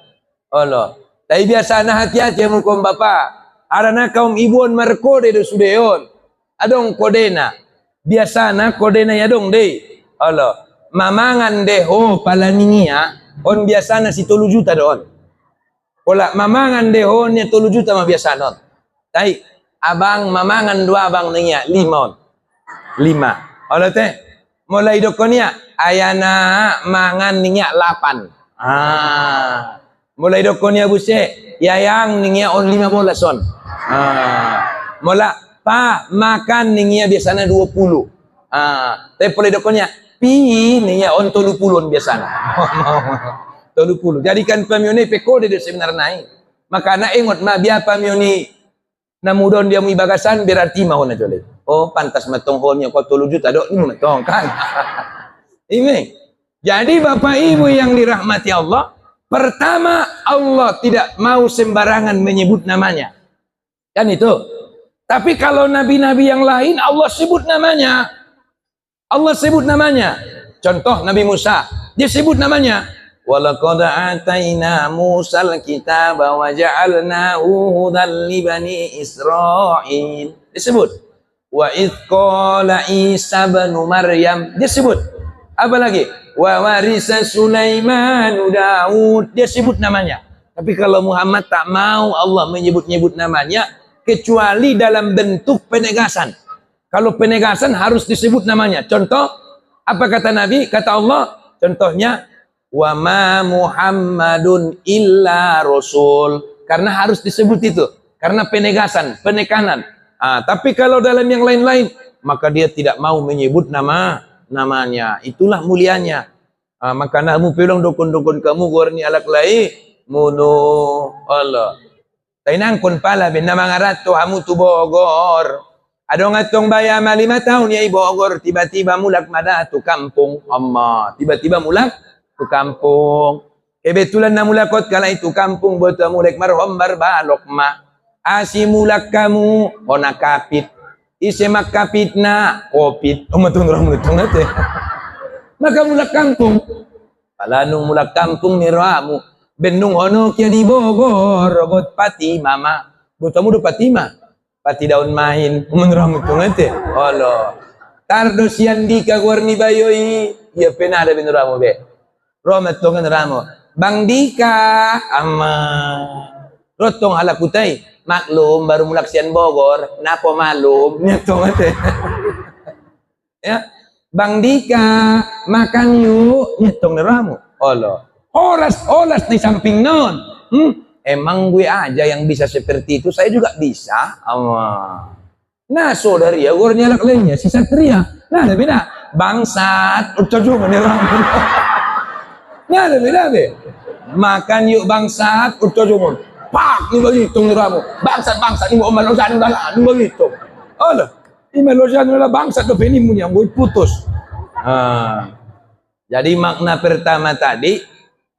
Allah. Tapi biasana hati-hati mukom bapak. Arana kaum ibuan merkode do sudeon. Adong kodena. Biasana kodena ya dong deh. Allah. Mamangan deho palaningia. On biasana si 3 juta doon. Pola mamangan deho nya 3 juta mah biasana. Tai abang mamangan 2 abang ningia 5. Allah teh. Mulai dokonya ayana mangan ningia 8. Mulai dokonya buse yayang ningia on 15 on. Mula pa makan ningia biasanya 20. Tapi mulai dokonya pi ningia on 30 on biasanya. 30. Jadikan pamione pekode de sebenarnya. Maka na ingot ma biar pamione namudon dia mu bagasan berarti mau na jole. Oh pantas matonghonya kau 3 juta dok ini matong kan. Ini. Jadi Bapak Ibu yang dirahmati Allah, pertama Allah tidak mau sembarangan menyebut namanya. Kan itu. Tapi kalau nabi-nabi yang lain Allah sebut namanya. Allah sebut namanya. Contoh Nabi Musa, dia sebut namanya. Walaqad ataina Musal kitaba wa ja'alnahu hudan li bani Israil. Disebut. Wa idz qala Isa ibn Maryam. Disebut. Apa lagi? Wa warisa Sulaiman Daud. Dia sebut namanya. Tapi kalau Muhammad tak mau Allah menyebut-nyebut namanya kecuali dalam bentuk penegasan. Kalau penegasan harus disebut namanya. Contoh, apa kata Nabi? Kata Allah, contohnya wa ma Muhammadun illa rasul. Karena harus disebut itu. Karena penegasan, penekanan. Tapi kalau dalam yang lain-lain, maka dia tidak mau menyebut namanya. Itulah mulianya. Maka namu pelong dukun-dukun kamu gorni alak lai muno Allah. Tainang kun pala bin namangarat to hamu tu Bogor. Adong atong bayam 5 tahun ya Bogor, tiba-tiba mulak mada tu kampung amma. Tiba-tiba mulak tu kampung. Kebetulan na mulakot kala itu kampung boto mulek marhom barbalok ma. Asi mulak kamu ona kapit. Ise makapit na kopit. Umatun orang mulut teh. Maka mulak kampung. Palanung mulak kampung ni ramu. Benung ono kia di Bogor. Rogot pati mama. Botamu do patima. Pati daun main. Umatun orang teh. Allah. Tardo siandi kagwarni bayoi. Ya pena ada benung ramu be. Romet tongan ramu. Bang Dika. Ama. Rotong ala kutai. Maklum baru mulak sian Bogor. Napo malum. Nyetong teh. Ya. Bang Dika, makan yuk. Nyetong neramu. Allah. Olas di samping non. Emang gue aja yang bisa seperti itu. Saya juga bisa. Allah. Nah, saudari ya, gue nyalak lainnya. Si Satria. Nah, ada beda. Bangsat. Ucap juga neramu. Nah, ada beda be. Makan yuk bangsat. Ucap juga. Pak, ini begitu neramu. Bangsat. Ini mau melosan udah ini begitu. Allah. Ini melosan udah bangsat tuh ini punya gue putus. Jadi makna pertama tadi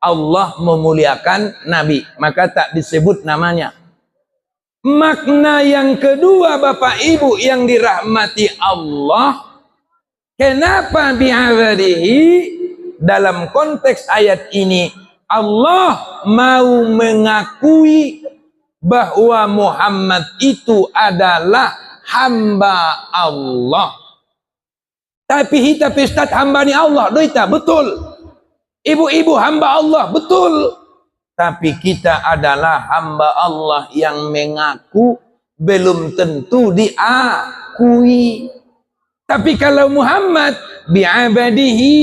Allah memuliakan Nabi, maka tak disebut namanya. Makna yang kedua Bapak Ibu yang dirahmati Allah, kenapa bi'awadihi dalam konteks ayat ini Allah mau mengakui bahwa Muhammad itu adalah hamba Allah. Tapi hita pestat hamba ni Allah, doita betul. Ibu-ibu hamba Allah, betul. Tapi kita adalah hamba Allah yang mengaku belum tentu diakui. Tapi kalau Muhammad bi'abadihi,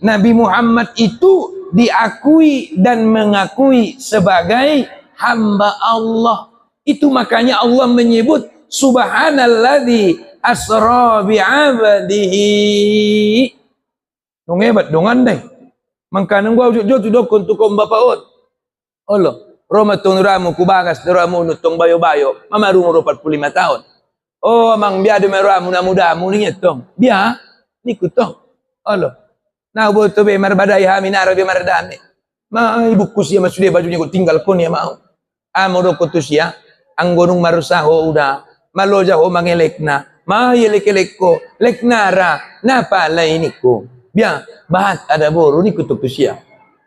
Nabi Muhammad itu diakui dan mengakui sebagai hamba Allah. Itu makanya Allah menyebut subhanalladzi asra bi'abadihi. Nung hebat dongan deh. Mangkanang gua jujur tu dokon tu kom bapaon. Allah, Roma tong ramu kubagas ramu nutong bayo-bayo. Mamaru umur 45 tahun. Oh, mang biado meramu na muda mu ni tong. Bia ni kutong. Allah. Na boto be marbadai ha minara be mardane. Ma ibu kusia masude bajunya ko tinggal ko ni mau. Amoro ko tu sia anggonung marusaho udah. Maloja ho mangelekna. Ma yelek-elek ko leknara napa lain ko. Bia bahat ada boru ni kutuk tu sia.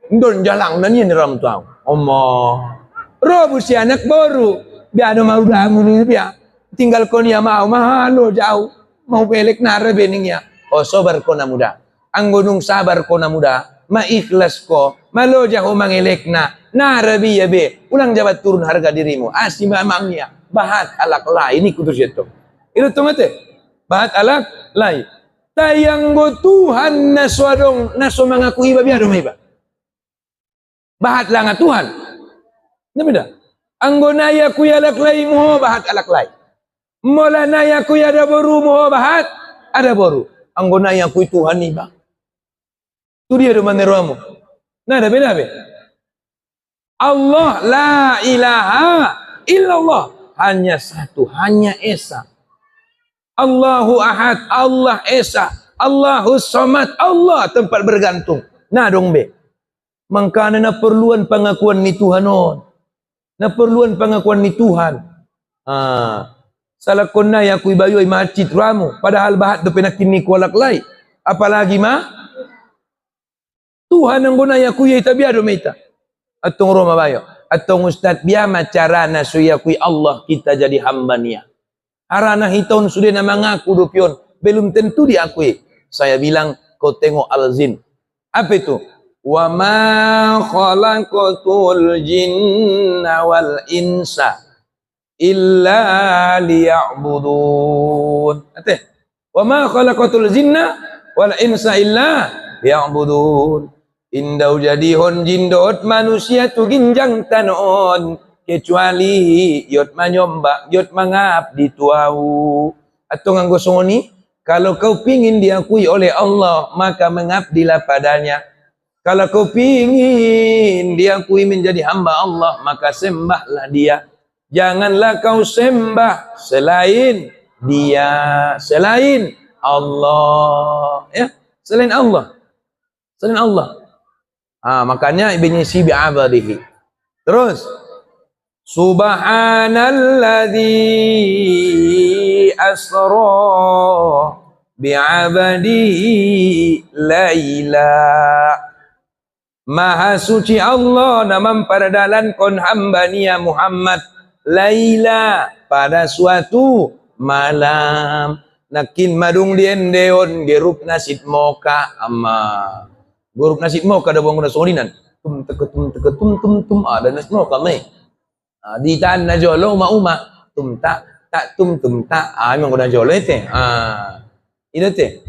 Ndon jalang na ni ram tau. Allah. Robu si anak baru. Biado mau damu ni bia. Tinggal ko niya mau mahalo jauh. Mau pelek nara beningnya. Oh sabar ko na muda. Ang gunung sabar ko na muda. Maikhlas ko. Malo jauh mangelek na. Nara biya be. Ulang jabat turun harga dirimu. Asi mamangnya. Bahat alak lai. Ini kutus itu. Itu mate. Bahat alak lai. Tayang go Tuhan naswadong naso mangakui babi ado maiba. Bahat lang Tuhan. Ini beda. Anggonaya kuya alak lai mo bahat alak lai. Mola naya kuya ada boru mo bahat ada boru. Anggonaya kuy Tuhan ni ba. Tu dia do maneramu. Nah ada beda be. Allah la ilaha illallah. Hanya satu, hanya esa. Allahu ahad, Allah esa. Allahu somad, Allah tempat bergantung. Nah dong be. Mangkana na perluan pengakuan ni Tuhanon. Na perluan pengakuan ni Tuhan. Salah kona ya kui bayoy macit ramu. Padahal bahat do penakin ni kualak lai. Apalagi ma? Tuhan ang guna ya kui tabiado meta. Atong Roma bayo. Atong Ustaz biama carana suya kui Allah kita jadi hamba niya. Harana hiton sudah na mengaku do pion. Belum tentu diakui. Saya bilang kau tengok al-zin. Apa itu? Wa ma khalaqatul jinna wal insa illa liya'budun. Ate. Wa ma khalaqatul jinna wal insa illa liya'budun. Indau jadihon jindot manusia tu ginjang tanon kecuali yot manyomba yot mangabdi tuau. Atau nganggo songoni, kalau kau pingin diakui oleh Allah maka mengabdilah padanya. Kalau kau pingin diakui menjadi hamba Allah, maka sembahlah dia. Janganlah kau sembah selain dia, selain Allah. Ya, selain Allah. Selain Allah. Makanya Ibn Sina bi'abadihi. Terus. Subhanalladzi asra bi'abadihi laila. Maha suci Allah na memperdalankan hamba niya Muhammad laila pada suatu malam. Nakin madung diendeon gerup nasid moka amma. Gerup nasid moka ada bangunan sorinan. Tum teketum ada nasid moka mai. Di tanah jolo uma tum tak tum tak memang guna jolo itu. Itu teh.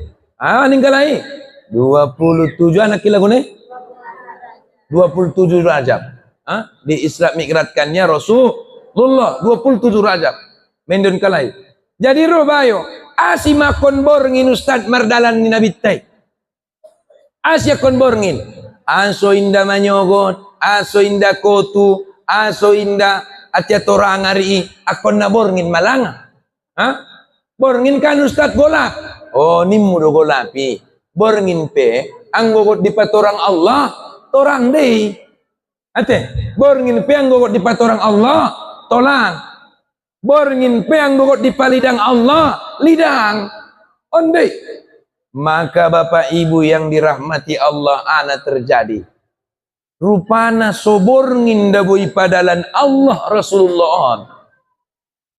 Ninggalai 27 anak kila gune. 27 Rajab. Di Isra Mi'rajkannya Rasulullah 27 Rajab. Mendon kalai. Jadi robayo asima konborngin Ustaz mardalan ni Nabi Tai. Asya konborngin. Aso inda manyogot, aso inda kotu, aso inda atya torang ari akon na borngin malanga. Borngin kan Ustaz golap. Oh nimmu do golapi. Borngin pe ang gogot di patorang Allah. Torang deh, ate, borngin peang gogot di patorang Allah, tolang, borngin peang gogot di palidang Allah, lidang, ondei. Maka bapak ibu yang dirahmati Allah, ana terjadi. Rupana soborngin dabui padalan Allah Rasulullah.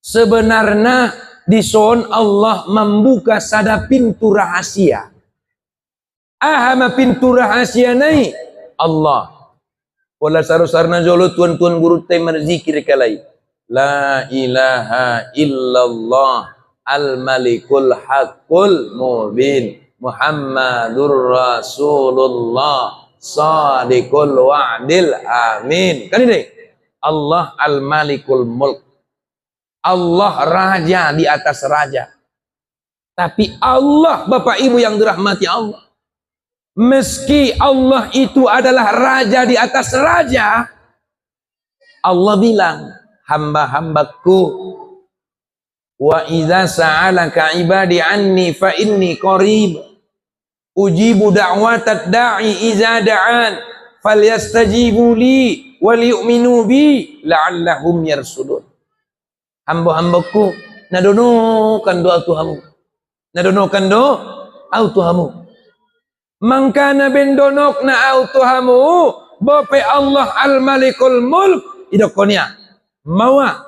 Sebenarnya di son Allah membuka sada pintu rahasia. Ahama pintu rahasia naik. Allah Pola sarana jolo tuan-tuan guru teh merzikir kalai. La ilaha illallah al-malikul haqqul mubin Muhammadur Rasulullah sadiqul wa'dil amin. Kan ini? Allah al-malikul mulk. Allah raja di atas raja. Tapi Allah, Bapak Ibu yang dirahmati Allah, meski Allah itu adalah raja di atas raja, Allah bilang, hamba-hambaku, wa idza sa'alaka ibadi anni fa inni qarib ujibu da'watad da'i idza da'an falyastajibu li wal yu'minu bi la'allahum yarsudun. Hamba-hambaku nadonokan doa Tuhanmu, nadonokan doa Tuhanmu. Mangkana bendonok na au Tuhanmu bope Allah al-malikul mulk idokonia mawa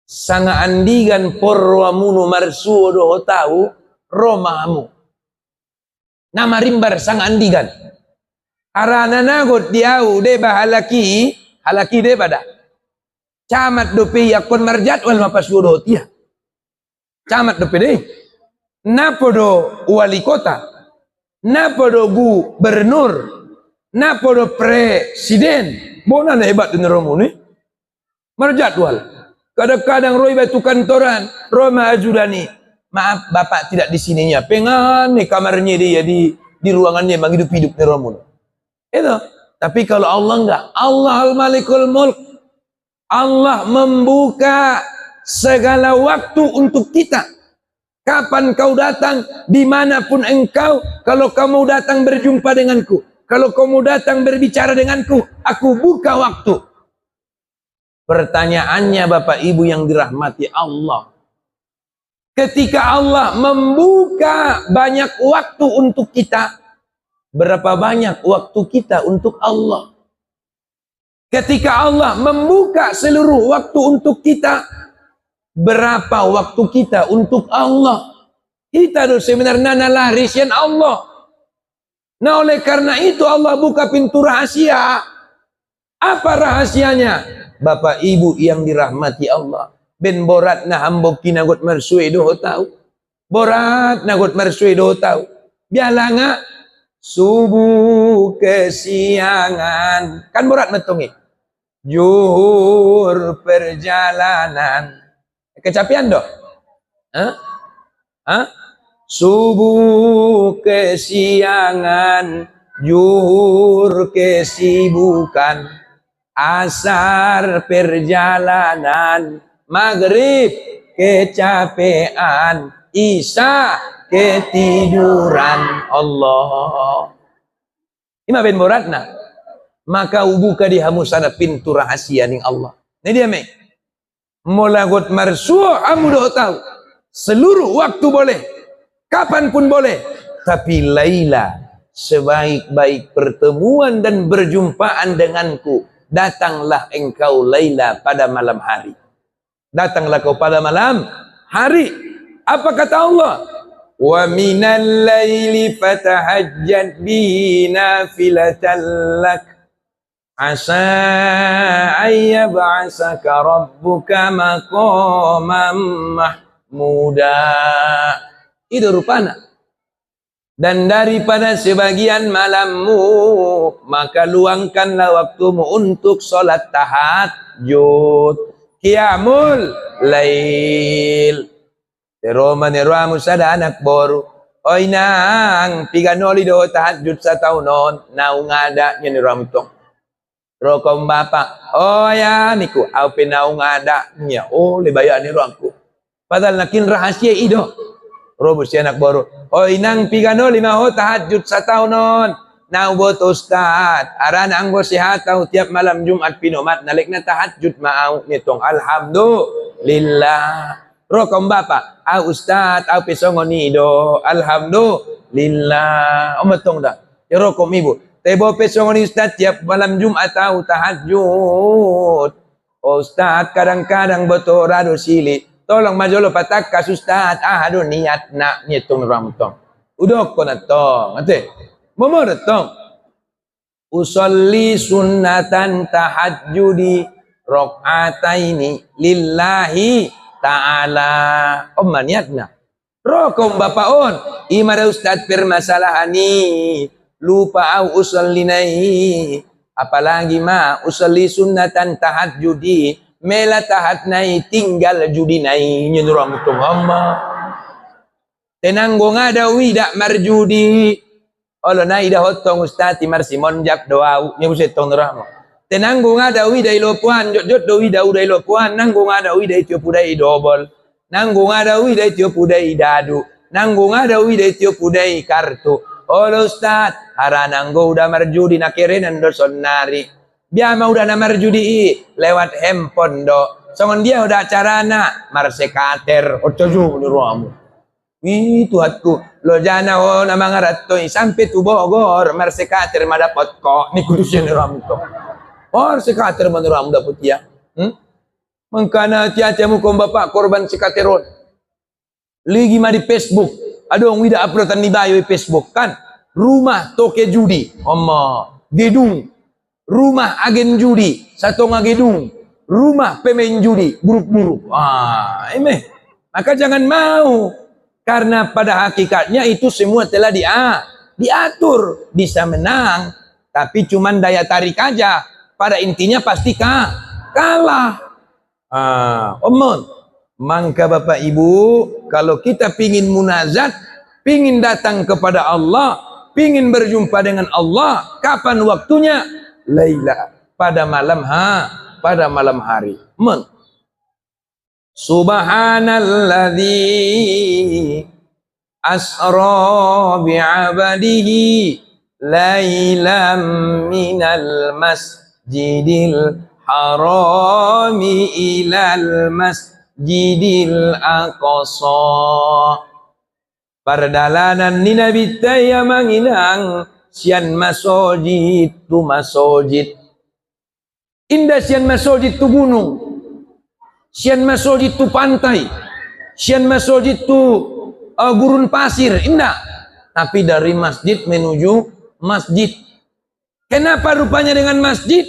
sanga andigan porwamuno marsuo do tahu romamu nama rimbar sanga andigan arana nagot diau de bahalaki halaki de bada camat dope yakon marjat wal mapasuo do tia camat dope de napodo wali kota napodo gubernur napodo presiden bona hebat dengan romo ni marjadwal. Kadang-kadang roi batu kantoran, Roma ajudani. Maaf, Bapak tidak di sininya. Pengen nih kamarnya dia di ruangannya bang hidup-hidup nih Romo. Itu. Tapi kalau Allah enggak, Allah al-Malikul Mulk. Allah membuka segala waktu untuk kita. Kapan kau datang, dimanapun engkau, kalau kamu datang berjumpa denganku, kalau kamu datang berbicara denganku, aku buka waktu. Pertanyaannya Bapak Ibu yang dirahmati Allah, ketika Allah membuka banyak waktu untuk kita, berapa banyak waktu kita untuk Allah? Ketika Allah membuka seluruh waktu untuk kita, berapa waktu kita untuk Allah? Kita tuh sebenarnya larisian Allah. Nah oleh karena itu Allah buka pintu rahasia. Apa rahasianya? Bapak Ibu yang dirahmati Allah, ben borat na hambok kinagot marsue do tahu. Borat nagot marsue do tahu. Bialanga subuh kesiangan. Kan borat metungi. Juhur perjalanan. Kecapian do? Hah? Subuh kesiangan, juhur kesibukan. Asar perjalanan, maghrib kecapean, isya ketiduran. Allah. Ima ben boratna. Maka buka di hamusana pintu rahasia ning Allah. Ini dia me. Molagot marsuo amu do tahu. Seluruh waktu boleh. Kapanpun boleh. Tapi Laila, sebaik-baik pertemuan dan berjumpaan denganku, datanglah engkau Laila pada malam hari. Datanglah kau pada malam hari. Apa kata Allah? Wa minal laili fatahajjat bihi nafilatan lak asa ayyab'asaka rabbuka maqaman mahmuda. Itu rupana. Dan daripada sebagian malammu, maka luangkanlah waktumu untuk sholat tahajud, qiyamul lail. Teroma neramu sada anak boru. Oy nang, piganoli do tahajud sa taunon, naung ada nya neramu tong. Rokom bapak, oh ya niku, au penaung ada nya, oh lebaya ni ruangku. Padahal nakin rahasia ido. Robus si anak baru. Oh inang pigano lima ho tahajud sa taunon. Nau bot ustad. Aran ang go sihat tau tiap malam Jumat pinomat nalik na tahajud maau nitong alhamdulillah. Rokom bapa. Au ustad au pisongon nido. Alhamdulillah. Omatong dah. Ya rokom ibu. Tebo pisongon ustad tiap malam Jumat tau tahajud. Ustad kadang-kadang betul rado sili. Tolong majolo patak kasustat aduh niat nak nitong ramtong. Udok ko na tong. Ate. Momo na tong. usolli sunnatan tahajjudi rakaataini lillahi ta'ala. Niatna rokom bapaon imara ustad permasalahani lupa au usollinai, apalagi ma usolli sunnatan tahajjudi mela tahatnai tinggal judinai nyuruh mutung amma tenanggo ngada widak marjudi olo na ida hotong ustati marsimon jak doau nyebuset tong neramo tenanggo ngada wida ilopuan jot do wida udah ilopuan nanggo ngada wida itu pudai dobol nanggo ngada wida itu pudai dadu nanggo ngada wida itu pudai kartu olo ustad harananggo udah marjudi nakerenan do sonari biama udah na marjudi lewat handphone do songon dia udah acarana marsekater otoju niruamu itu hatku lo jana o nama ngaratoi sampai tu Bogor marsekater madapot kok ni kudusnya niruamu to sekater menurut dapat ya. Mengkana tiada mukom bapak korban sekateron. Lagi mah di Facebook. Adong wida uploadan di bio Facebook kan. Rumah toke judi. Gedung. Rumah agen judi. Satu gedung. Rumah pemain judi. Buruk-buruk. Maka jangan mau. Karena pada hakikatnya itu semua telah diatur. Bisa menang. Tapi cuman daya tarik aja. Pada intinya pasti kalah. Maka Bapak Ibu, kalau kita pingin munazat, pingin datang kepada Allah, pingin berjumpa dengan Allah, kapan waktunya? Laila, pada malam hari. Subhanalladzi asra bi'abadihi lailam minal masjidil harami ilal masjidil aqsa. Perdalanan ni Nabi taya manginang sian masjid tu masjid. Indah sian masjid tu gunung. Sian masjid tu pantai. Sian masjid tu gurun pasir. Indah. Tapi dari masjid menuju masjid. Kenapa rupanya dengan masjid?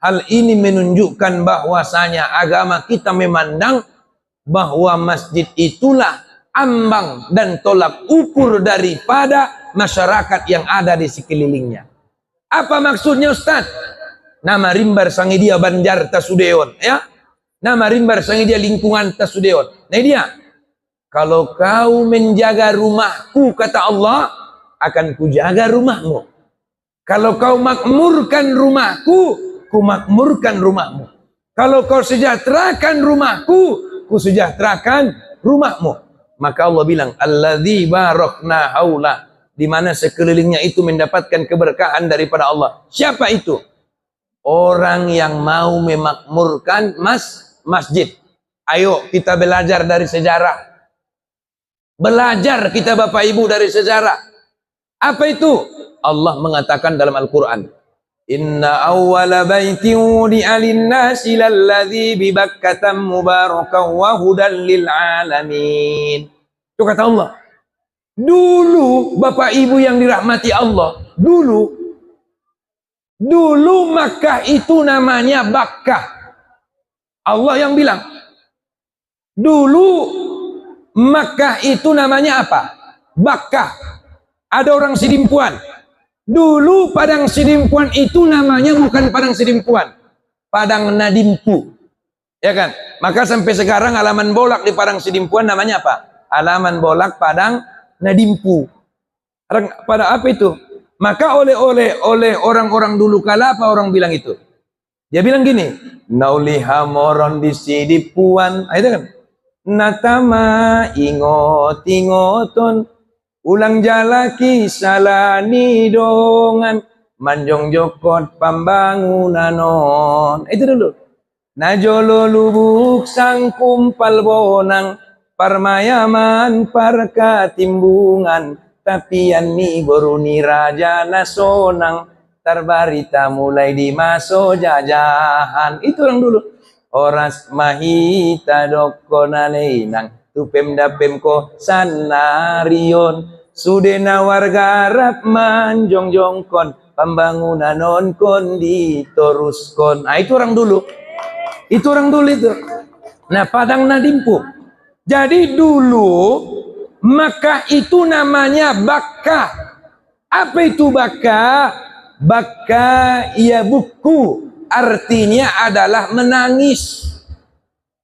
Hal ini menunjukkan bahwasanya agama kita memandang bahwa masjid itulah ambang dan tolak ukur daripada masyarakat yang ada di sekelilingnya. Apa maksudnya Ustaz? Nama rimbar sangi dia Banjar Tasudeon, ya. Nama rimbar sangi dia lingkungan Tasudeon. Nah dia, kalau kau menjaga rumahku kata Allah, akan kujaga rumahmu. Kalau kau makmurkan rumahku, ku makmurkan rumahmu. Kalau kau sejahterakan rumahku, ku sejahterakan rumahmu. Maka Allah bilang, alladzi barakna haula, di mana sekelilingnya itu mendapatkan keberkahan daripada Allah. Siapa itu? Orang yang mau memakmurkan masjid. Ayo kita belajar dari sejarah. Belajar kita Bapak Ibu dari sejarah. Apa itu? Allah mengatakan dalam Al-Quran, Inna awwala baitin wudi'a lin-nasi lalladzi bi Bakkah mubarakan wa hudan lil alamin. Itu kata Allah. Dulu Bapak Ibu yang dirahmati Allah, dulu Makkah itu namanya Bakkah. Allah yang bilang. Dulu Makkah itu namanya apa? Bakkah. Ada orang Sidimpuan. Dulu Padang Sidimpuan itu namanya bukan Padang Sidimpuan, Padang Nadimpu, ya kan? Maka sampai sekarang halaman bolak di Padang Sidimpuan namanya apa? Halaman bolak Padang Nadimpu. Pada apa itu? Maka oleh orang-orang dulu kala apa orang bilang itu? Dia bilang gini, nauliha moron di Sidimpuan, itu kan? Natama ingot-ingoton ulang jalaki salani dongan manjong jokot pambangunanon. Itu dulu. Najolo lubuk sang kumpal bonang parmayaman parkatimbungan tapian ni boruni raja nasonang tarbarita mulai di maso jajahan. Itu orang dulu. Oras mahita dokona leinang tupem dapem ko sanarion sudena warga rap manjong jongkon pembangunan non kon diteruskan. Nah, itu orang dulu. Itu orang dulu itu. Nah, Padang Nadimpu. Jadi dulu Makkah itu namanya Bakkah. Apa itu Bakkah? Bakkah ya buku. Artinya adalah menangis.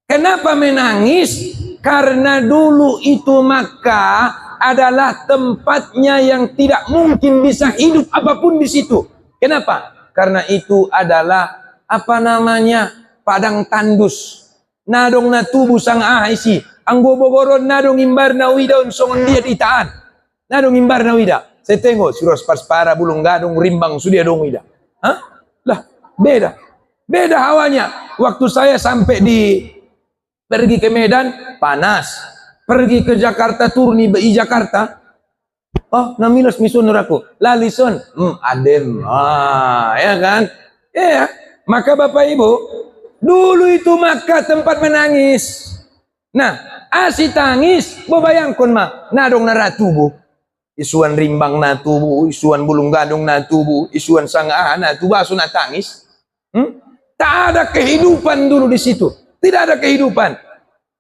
Kenapa menangis? Karena dulu itu Makkah adalah tempatnya yang tidak mungkin bisa hidup apapun di situ. Kenapa? Karena itu adalah apa namanya? Padang tandus. Nadong na tubuh sang ahisi. Anggo bogoron nadong imbar na widon songon dia ditaan. Nadong imbar na wida. Saya tengok suros paspara bulung gadong rimbang sudia dong wida. Hah? Lah, beda. Beda hawanya. Waktu saya sampai pergi ke Medan, panas. Pergi ke Jakarta, turun di Jakarta. Oh, namilos misunur aku. Lalison. Adem. Ya kan? Ya. Maka Bapak Ibu, dulu itu Makkah tempat menangis. Nah, asi tangis, bayangkan mah, nadong naratubu. Isuan rimbang natubu, isuan bulung gadong natubu, isuan sangahan natubu, aso natangis. Tak ada kehidupan dulu di situ. Tidak ada kehidupan.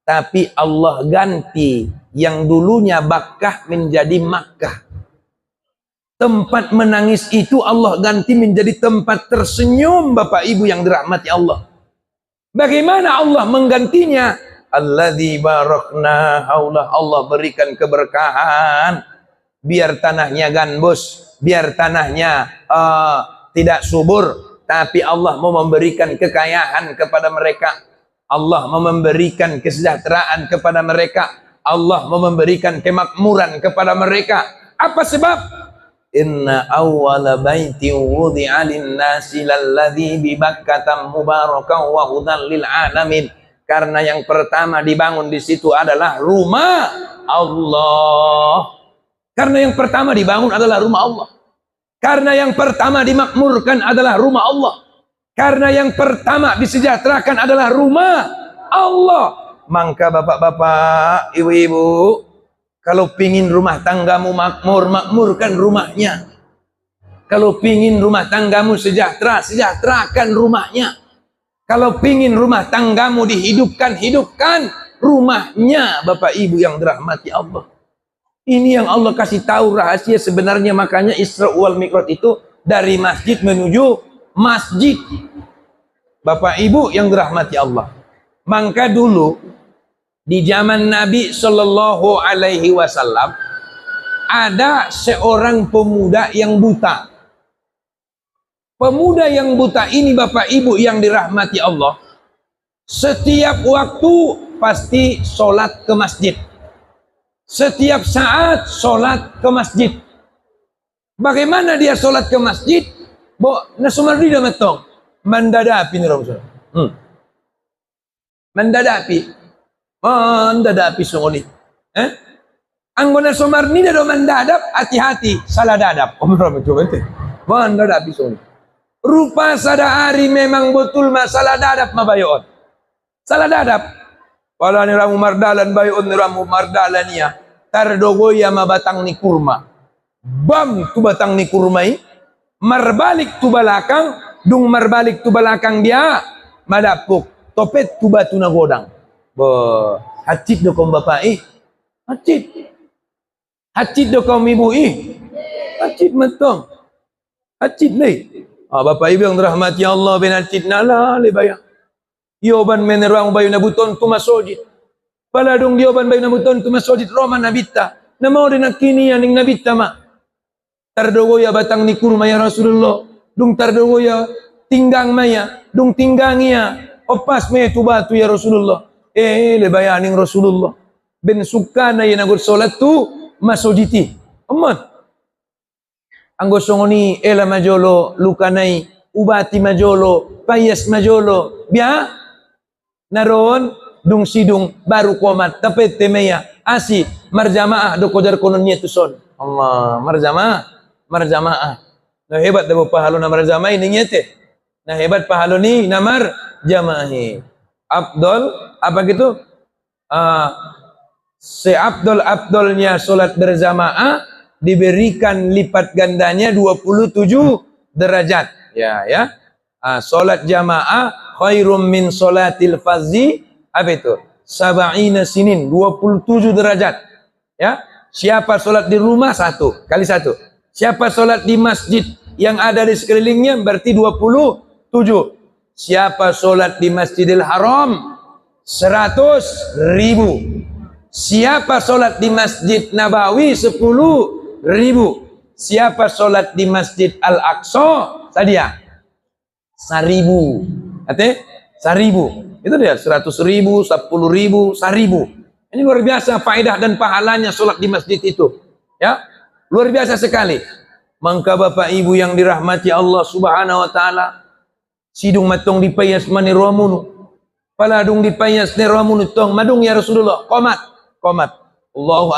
Tapi Allah ganti yang dulunya Bakkah menjadi Makkah. Tempat menangis itu Allah ganti menjadi tempat tersenyum Bapak Ibu yang dirahmati Allah. Bagaimana Allah menggantinya? Alladzi barakna haulah, Allah berikan keberkahan biar tanahnya gambus, biar tanahnya tidak subur, tapi Allah mau memberikan kekayaan kepada mereka. Allah mau memberikan kesejahteraan kepada mereka. Allah mau memberikan kemakmuran kepada mereka. Apa sebab? Inna awwala baitin wudi'a lin-nasi lalladzi bi Bakkah mubarakan wa hudan lil alamin. Karena yang pertama dibangun di situ adalah rumah Allah. Karena yang pertama dibangun adalah rumah Allah. Karena yang pertama dimakmurkan adalah rumah Allah. Karena yang pertama disejahterakan adalah rumah Allah. Maka bapak-bapak, ibu-ibu, kalau pingin rumah tanggamu makmur, makmurkan rumahnya. Kalau pingin rumah tanggamu sejahtera, sejahterakan rumahnya. Kalau pingin rumah tanggamu dihidupkan, hidupkan rumahnya, Bapak Ibu yang dirahmati Allah. Ini yang Allah kasih tahu rahasia sebenarnya, makanya Isra wal Mi'raj itu dari masjid menuju masjid. Bapak Ibu yang dirahmati Allah. Maka dulu di zaman Nabi Shallallahu Alaihi Wasallam ada seorang pemuda yang buta. Pemuda yang buta ini Bapak Ibu yang dirahmati Allah, setiap waktu pasti sholat ke masjid. Setiap saat sholat ke masjid. Bagaimana dia sholat ke masjid? Bo, nasumardi dah metong. Mendadapi nih Rasul. Mendadapi. Mendadapi sungguh. Anggona sumarni dah mendadap, hati-hati, salah dadap. Om itu betul. Mendadapi sungguh. Rupa sadari memang betul masalah dadap mabayon. Salah dadap. Wala ni ramu mardalan bayon ni ramu mardalania. Tardogo ya mabatang ni kurma. Bam tu batang ni kurmai. Marbalik tu balakang. Dung marbalik tu balakang dia. Madapuk. Topet tu batu na godang. Bo. Hacit do kong bapai. Hacit. Hacit do kong ibu Hacit metong. Hacit ni. Bapak Ibu yang dirahmati Allah bin hacit nala lebaya. Yoban menerang bayu nabuton tu masojid. Paladong dioban bayu nabuton tu masojid Roman nabita. Namau din nakini yaning nabita ma. Tardogo ya batang ni kurma ya Rasulullah. Dung tardogo ya tinggang maya. Dung tinggangia. Opas me tu batu ya Rasulullah. Lebaya ning Rasulullah. Ben sukana ya nagur solat tu masojiti. Aman. Anggo songoni ela majolo lukanai ubati majolo payas majolo bia naron dung sidung baru komat tapet temeya asi marjamaah do kojar kononnya tuson Allah marjamaah nah hebat dabo pahalo na marjamaah ini nyete nah hebat pahalo ni namar jamaah Abdul apa gitu se Abdulnya salat berjamaah diberikan lipat gandanya 27 derajat. Ya. Salat jamaah khairum min salatil fardhi. Apa itu? Sab'ina sinin, 27 derajat. Ya. Siapa salat di rumah 1 kali 1. Siapa salat di masjid yang ada di sekelilingnya berarti 27. Siapa salat di Masjidil Haram 100.000. Siapa salat di Masjid Nabawi 10.000. Siapa salat di Masjid Al-Aqsa tadi ya 1.000. Artinya 1.000. Itu dia 100.000, 10.000, 1.000. Ini luar biasa faedah dan pahalanya salat di masjid itu. Ya, luar biasa sekali. Maka Bapak Ibu yang dirahmati Allah Subhanahu wa taala, sidung matong dipayas mani romunu. Paladung dipayas ni romunu tong madung ya Rasulullah. Qomat. Allahu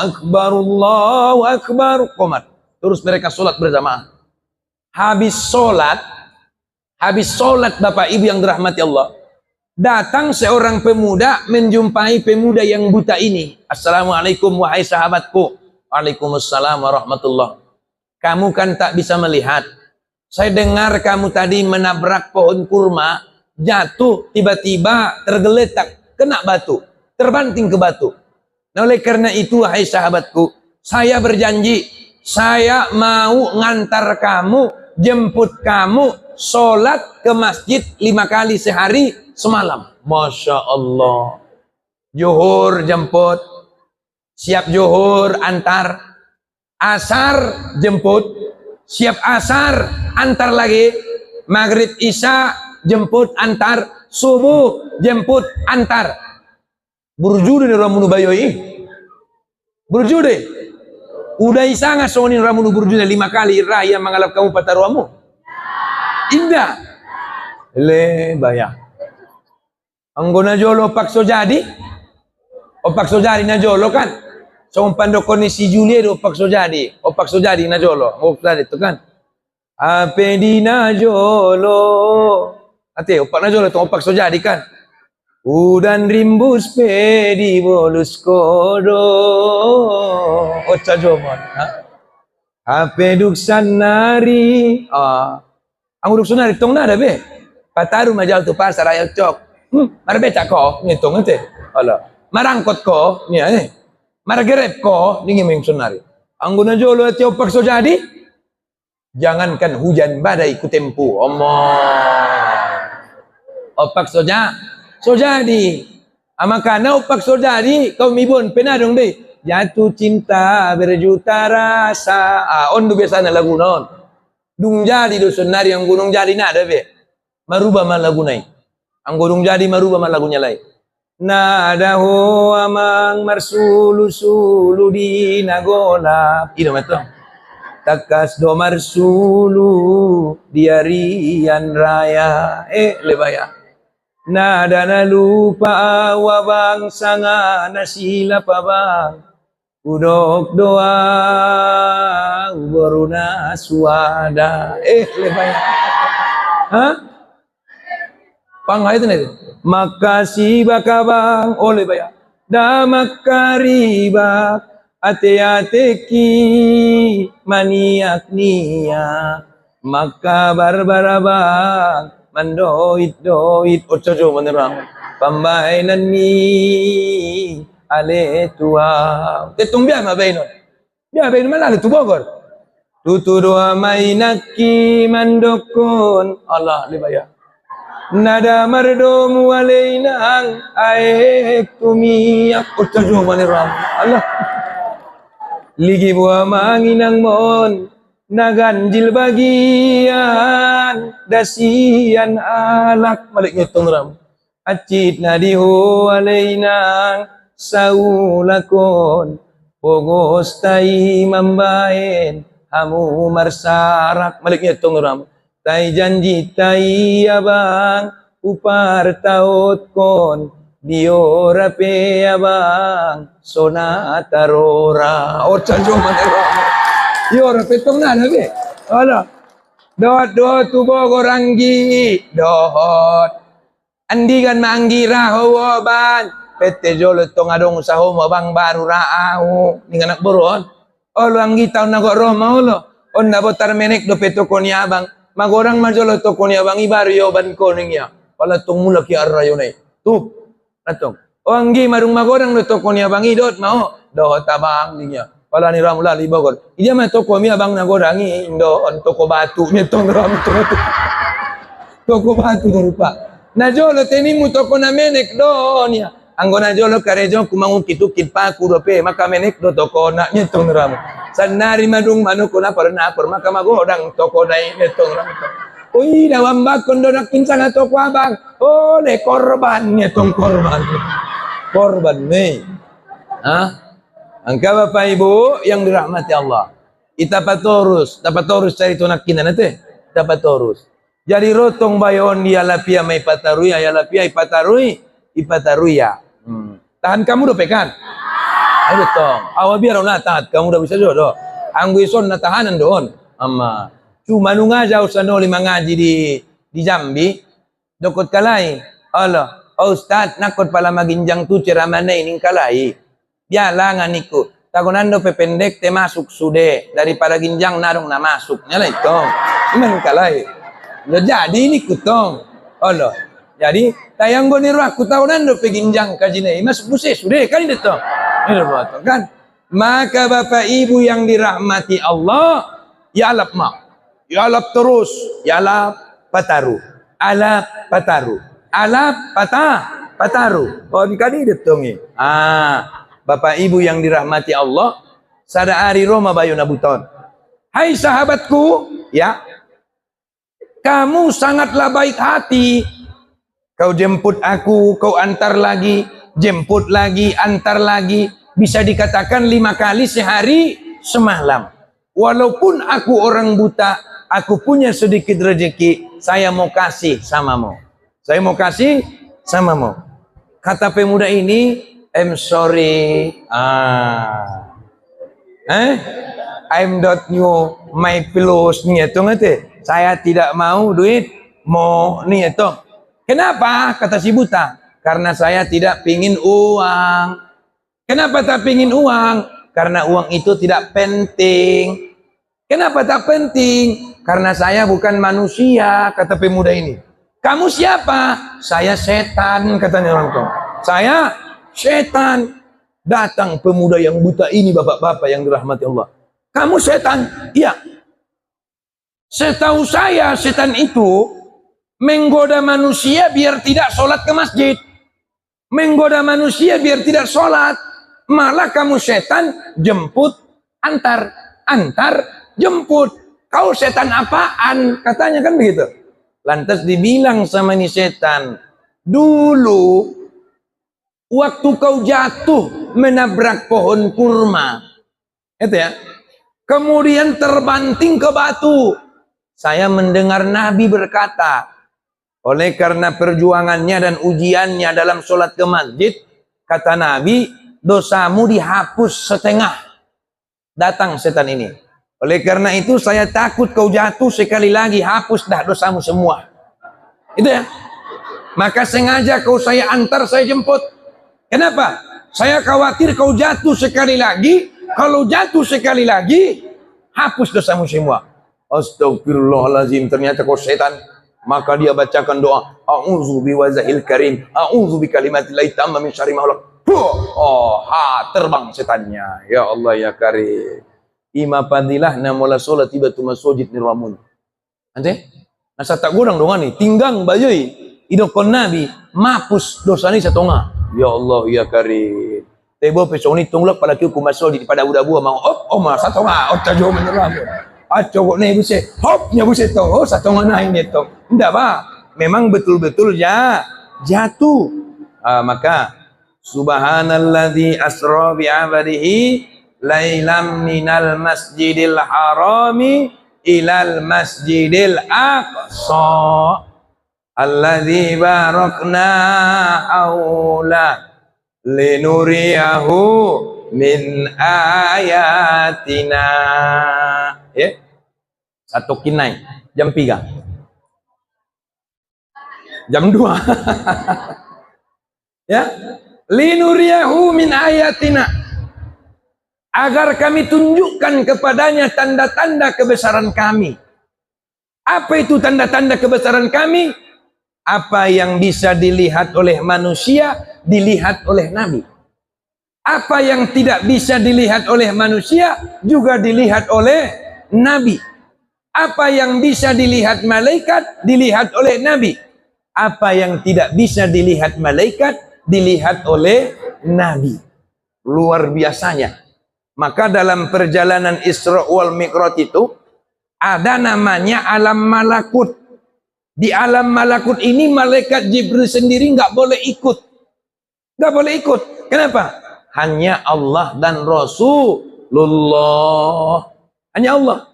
akbar, qomat. Terus mereka salat berjamaah. Habis salat Bapak Ibu yang dirahmati Allah, datang seorang pemuda menjumpai pemuda yang buta ini. Assalamualaikum wahai sahabatku. Waalaikumsalam warahmatullah. Kamu kan tak bisa melihat. Saya dengar kamu tadi menabrak pohon kurma, jatuh, tiba-tiba tergeletak, kena batu, terbanting ke batu. Nah, oleh karena itu, wahai sahabatku, saya berjanji, saya mau ngantar kamu, jemput kamu, sholat ke masjid 5 kali sehari semalam. Masya Allah. Zuhur jemput, siap zuhur antar, asar jemput, siap asar antar lagi, maghrib isya jemput antar, subuh jemput antar. Burjude ni ramunu bayoi. Burjude. Udah isa nga sonin ramunu burjude 5 kali raya mengalap kamu pataruamu. Indah. Le bayang. Anggo na jolo pakso jadi. Opak so jadi na jolo kan. So pandokon ni si Julie opak so jadi. Opak so jadi na jolo. Opak tadi itu kan. Ape di na jolo. Ate opak na jolo itu opak so jadi kan. Udan rimbus pedi bolus kodo. Oca jomon. Ape duksan nari. Ang duksan nari tong nada be. Pataru majal tu pasar ayal cok. Marbe cako ngitung ente. Ala. Marangkot ko niya Margerep ko ningi mengsun nari. Ang guna jolo ati opak so jadi. Jangankan hujan badai kutempu. Opak so jadi. Makana opak so jadi kau mibon penadong deh. Jatuh cinta berjuta rasa. Ondu biasa na lagu non. Dung jadi dusun nari ang gunung jadi nada be. Marubah man lagu nai. Ang gunung jadi marubah man lagunya lain. Nada ho amang marsulu-sulu di nagola. Ino matong. Takas do marsulu diarian raya. Lebaya. Nada na lupa wabang sanga na sila pa bang. Udok doa baru na suada. Lebaya. Hah? Panghay itu nih. Makasih bakabang oleh bayar. Damak karibak ate-ate ki maniak niya. Maka barbarabang mandoit-doit ocojo menerang. Pambainan ni ale tua. Tetong biya mabainon. Biya bainon malala tu Bogor. Tutu doa mainaki mandokon. Allah libaya. Nada mardomu alainang aek tumiyak ocajo maniram. Allah. Ligi buah manginang mon naganjil bagian dasian alak balik ngitong ram. Acit nadiho alainang saulakon pogos tai mambaen hamu marsarak balik ngitong ram. Tai janji tai abang upar taot kon diora pe abang sonata rora ocha jo manero diora pe tong na be ala dot tu Bogor anggi dot andigan manggira hawa ban pete jolo tong adong saho bang baru raau ning anak boron olo anggi taun nago roma olo on na botar menek do peto kon abang magorang majolo toko niya bang ibaryo ban ko niya. Pala tong mula ki arrayo na tu. Natong. O anggi marung magorang no toko niya bang idot mau. Do tabang niya. Pala ni ramula libogor. Iya mah toko mi abang nagorangi indo on toko batu ni tong ram toko batu rupa. Najolo tenimu toko na menek do niya. Anggo najolo karejo kumangun kitukit pa kudope maka menek do toko na nyetong ram. Sanari madung manu kuna pernah maka magodang toko dai nyetong ram. Ui dawam bakon do nak pincang toko abang. Oh le korban nyetong korban. Korban me. Hah? Angka Bapak Ibu yang dirahmati Allah. Itapatorus cari tunak kina nate. Itapatorus. Jadi rotong bayon dia lapia mai patarui ya lapia ipatarui ya. Tahan kamu do pekan. Ayo tong. Awa biar ona tahan kamu udah bisa do. Anggu ison na tahanan doon. Amma. Cuma nunga jauh sano lima ngaji di Jambi. Dokot kalai. Allah. Oh Ustaz nakot pala maginjang tu ceramana ini kalai. Bialangan iku. Tagunando pependek te masuk sude daripada ginjang narong na masuk. Nyala itu. Iman kalai. Lo jadi ini kutong. Allah. Jadi tayang goni ruah kutagunando pe ginjang kajine masuk buse sude kan itu. Ini buat kan. Maka Bapak Ibu yang dirahmati Allah, ya alap mak. Ya alap terus, ya alap pataru. Alap pataru. Alap pataru. Oh kan ini tongi. Bapak Ibu yang dirahmati Allah, sada ari Roma bayu nabuton. Hai sahabatku, ya. Kamu sangatlah baik hati. Kau jemput aku, kau antar lagi, jemput lagi, antar lagi. Bisa dikatakan 5 kali sehari semalam. Walaupun aku orang buta, aku punya sedikit rezeki, saya mau kasih samamu. Saya mau kasih samamu. Kata pemuda ini, I'm sorry. I'm not new my pillows ni itu ngate. Saya tidak mau duit mau ni itu. Kenapa? Kata si buta. Karena saya tidak pingin uang. Kenapa tak pingin uang? Karena uang itu tidak penting. Kenapa tak penting? Karena saya bukan manusia, kata pemuda ini. Kamu siapa? Saya setan, katanya orang tua. Saya setan. Datang pemuda yang buta ini, bapak-bapak yang dirahmati Allah. Kamu setan? Iya. Setahu saya setan itu menggoda manusia biar tidak sholat ke masjid. Menggoda manusia biar tidak sholat. Malah kamu setan jemput, antar, jemput. Kau setan apaan? Katanya kan begitu. Lantas dibilang sama ini setan, dulu waktu kau jatuh menabrak pohon kurma, itu ya, kemudian terbanting ke batu. Saya mendengar Nabi berkata, oleh karena perjuangannya dan ujiannya dalam sholat ke masjid, kata Nabi, dosamu dihapus setengah. Datang setan ini. Oleh karena itu saya takut kau jatuh sekali lagi, hapus dah dosamu semua. Itu ya. Maka sengaja kau saya antar, saya jemput. Kenapa? Saya khawatir kau jatuh sekali lagi. Kalau jatuh sekali lagi, hapus dosamu semua. Astagfirullahaladzim, ternyata kau setan. Maka dia bacakan doa, a'udzu biwajhil karim, a'udzu bikalimatillahi tamma min syarri ma khalaq. Terbang setannya. Ya Allah ya karim. Ima padilah namola solat tiba tu masjid niramun. Ante? Nasa tak godang dongan ni, tinggang bayoi. Idokon Nabi, mapus dosa ni satonga. Ya Allah ya karim. Tebo pesoni tunglak pada kiu kumasol di pada udah buah mau masa satonga, tajo meneram. Cowok ni buset, hopnya buset to, satonga naik ni to. Enggak Pak, memang betul-betul ya jatuh. Maka subhanalladzi asra bi 'abdihi lailam minal masjidil harami ilal masjidil aqsa alladzi barakna haula linuriyahu min ayatina. Ya. Satu kinai jam 3. Jam 2. Ya. Linuriyahu min ayatina. Agar kami tunjukkan kepadanya tanda-tanda kebesaran kami. Apa itu tanda-tanda kebesaran kami? Apa yang bisa dilihat oleh manusia, dilihat oleh Nabi. Apa yang tidak bisa dilihat oleh manusia, juga dilihat oleh Nabi. Apa yang bisa dilihat malaikat, dilihat oleh Nabi. Apa yang tidak bisa dilihat malaikat, dilihat oleh Nabi. Luar biasanya. Maka dalam perjalanan Isra wal Mi'raj itu, ada namanya alam malakut. Di alam malakut ini malaikat Jibril sendiri nggak boleh ikut. Nggak boleh ikut. Kenapa? Hanya Allah dan Rasulullah. Hanya Allah.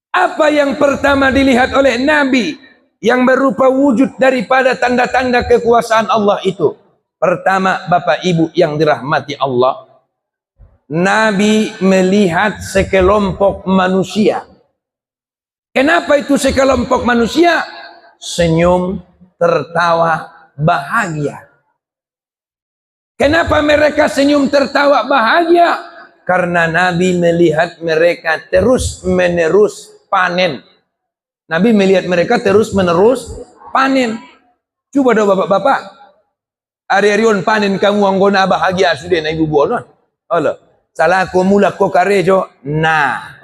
Apa yang pertama dilihat oleh Nabi yang berupa wujud daripada tanda-tanda kekuasaan Allah itu? Pertama, Bapak Ibu yang dirahmati Allah, Nabi melihat sekelompok manusia. Kenapa itu sekelompok manusia? Senyum, tertawa, bahagia. Kenapa mereka senyum, tertawa, bahagia? Karena Nabi melihat mereka terus-menerus panen. Nabi melihat mereka terus-menerus panen. Coba dong bapak-bapak. Ari-arion panen kamu anggona bahagia sudah na ibu buah. Allah. Salah ko mulak ko karejo. Nah.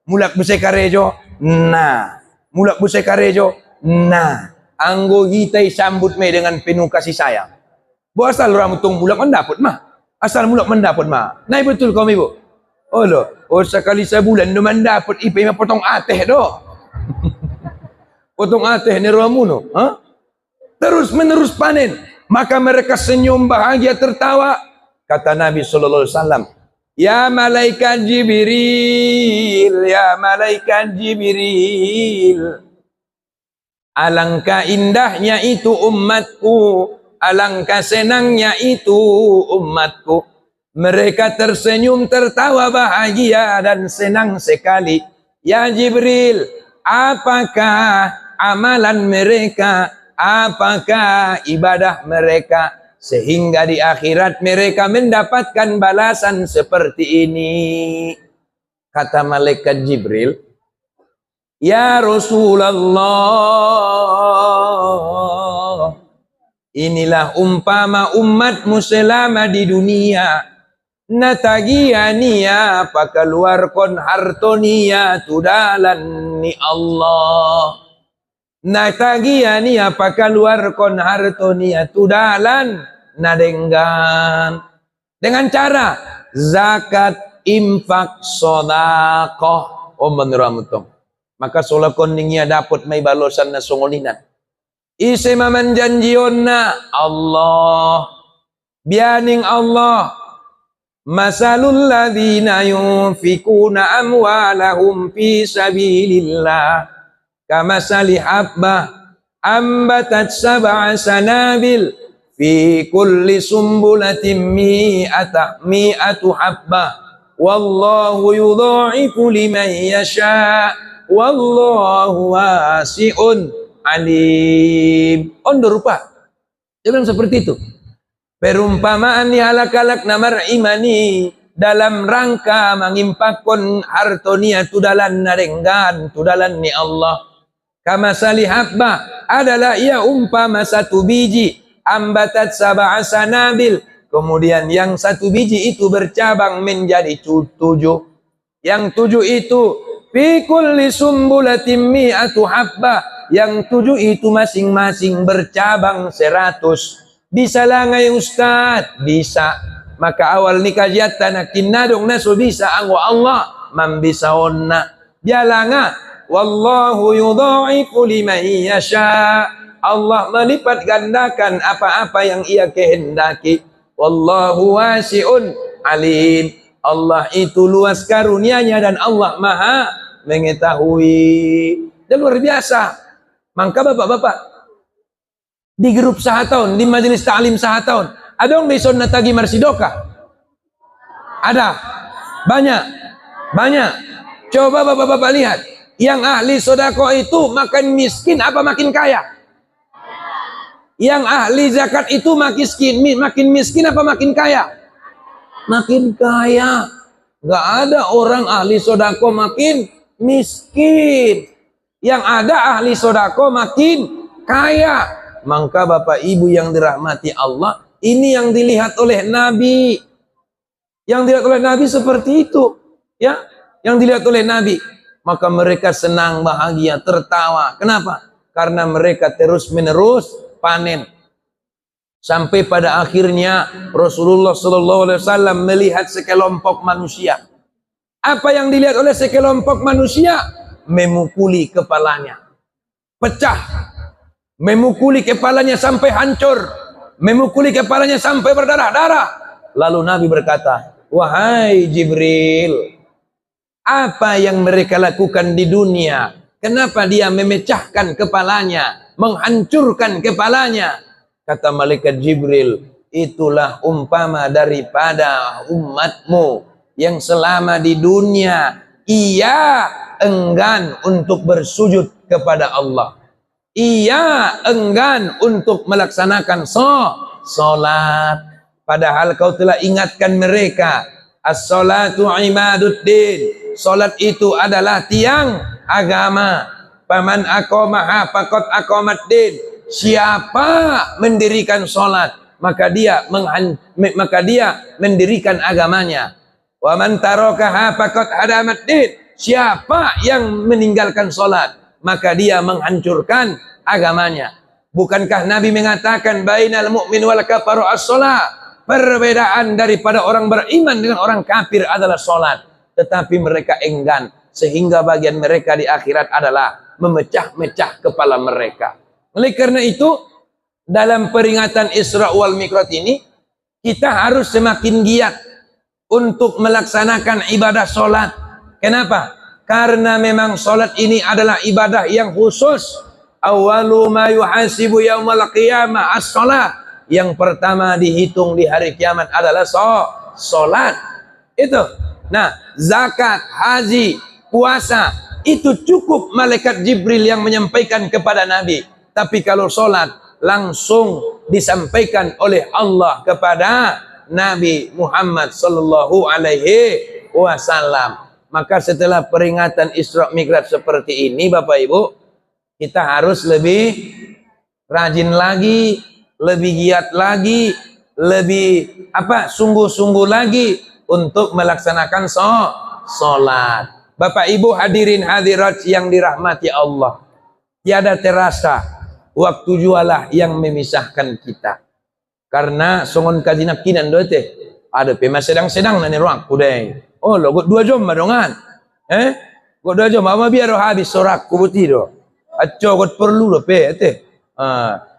Mulak busai karejo. Nah. Mulak busai karejo. Nah. Anggo hitai sambut me dengan penuh kasih sayang. Bu asal orang tung mulak mendapat mah. Asal mulak mendapat mah. Nah betul kamu ibu. Allah. Oh sekali sebulan do mendapat ipe mah potong ateh do. Potong ateh ni ramuno. Terus menerus panen. Maka mereka senyum, bahagia, tertawa. Kata Nabi SAW, ya malaikat Jibril, ya malaikat Jibril, alangkah indahnya itu umatku, alangkah senangnya itu umatku. Mereka tersenyum, tertawa, bahagia dan senang sekali. Ya Jibril, apakah amalan mereka? Apakah ibadah mereka sehingga di akhirat mereka mendapatkan balasan seperti ini? Kata malaikat Jibril, ya Rasulullah, inilah umpama umatmu selama di dunia. Natagiania pakaluarkon hartonia tudalan ni Allah. Natagiani apakah luar kon hartonia tudalan nadenggan dengan cara zakat, infak, sedekah. Oh menuramutom. Maka solakon ningia dapat may balosan na sungolinan. Ise mamanjanjionna Allah. Bianing Allah. Masalul ladzina yunfikuna amwalahum fi sabilillah. Kamasali habbah ambatat sab'a sanabil fi kulli sumbulatin mi'atu habbah wallahu yudha'ifu liman yasha wallahu wasi'un alim. Ondo rupa dia bilang seperti itu. Perumpamaan ni halak-halak namar imani dalam rangka mengimpakkan hartonia tudalan narenggan tudalan ni Allah. Kama salihabba adalah ia umpama satu biji ambatat sab'a sanabil, kemudian yang satu biji itu bercabang menjadi 7. Yang 7 itu fi kulli sumbulatin mi'atu habba, yang 7 itu masing-masing bercabang 100. Bisa lah ngai Ustaz? Bisa. Maka awal ni kajiatan kinadong naso bisa anggo Allah mambisaonna. Bialanga wallahu yudha'ifu liman yasha. Allah melipat gandakan apa-apa yang ia kehendaki. Wallahu wasi'un alim. Allah itu luas karunia-Nya dan Allah Maha mengetahui. Dan luar biasa. Maka bapak-bapak di grup sahatahun, di majelis ta'lim sahatahun, ada yang beson natagi marsidoka? Ada. Banyak. Banyak. Coba bapak-bapak lihat. Yang ahli sodako itu makan miskin apa makin kaya? Yang ahli zakat itu makin miskin apa makin kaya? Makin kaya. Gak ada orang ahli sodako makin miskin. Yang ada ahli sodako makin kaya. Maka Bapak Ibu yang dirahmati Allah, ini yang dilihat oleh Nabi. Yang dilihat oleh Nabi seperti itu. Ya, yang dilihat oleh Nabi. Maka mereka senang, bahagia, tertawa. Kenapa? Karena mereka terus-menerus panen. Sampai pada akhirnya Rasulullah SAW melihat sekelompok manusia. Apa yang dilihat oleh sekelompok manusia? Memukuli kepalanya, pecah, memukuli kepalanya sampai hancur, memukuli kepalanya sampai berdarah-darah. Lalu Nabi berkata, wahai Jibril, apa yang mereka lakukan di dunia? Kenapa dia memecahkan kepalanya, menghancurkan kepalanya? Kata malaikat Jibril, itulah umpama daripada umatmu yang selama di dunia ia enggan untuk bersujud kepada Allah. Ia enggan untuk melaksanakan salat. Padahal kau telah ingatkan mereka, as-salatu imaduddin. Salat itu adalah tiang agama. Paman aqamaha faqad aqamaddin. Siapa mendirikan salat, maka dia mendirikan agamanya. Wa man tarakaha faqad hadamaddin. Siapa yang meninggalkan salat, maka dia menghancurkan agamanya. Bukankah Nabi mengatakan bainal mu'min wal kafir as-shalah? Perbedaan daripada orang beriman dengan orang kafir adalah salat. Tetapi mereka enggan, sehingga bagian mereka di akhirat adalah memecah-mecah kepala mereka. Oleh karena itu, dalam peringatan Isra wal Mi'raj ini, kita harus semakin giat untuk melaksanakan ibadah salat. Kenapa? Karena memang salat ini adalah ibadah yang khusus. Awwalu ma yuhasibu yaumal qiyamah as-salat. Yang pertama dihitung di hari kiamat adalah salat. Itu. Nah, zakat, haji, puasa, itu cukup malaikat Jibril yang menyampaikan kepada Nabi. Tapi kalau salat langsung disampaikan oleh Allah kepada Nabi Muhammad sallallahu alaihi wasallam. Maka setelah peringatan Isra Mi'raj seperti ini, Bapak Ibu, kita harus lebih rajin lagi, lebih giat lagi, lebih sungguh-sungguh lagi untuk melaksanakan salat. Bapak Ibu hadirin hadirat yang dirahmati Allah, tiada terasa waktu jualah yang memisahkan kita. Karena songon kajinak kinan do teh ada pema sedang-sedang nani ruang kudai. Oh lo got 2 jam madongan. Got 2 jam ama biar habis sorak kubuti do. Acco got perlu do pe teh.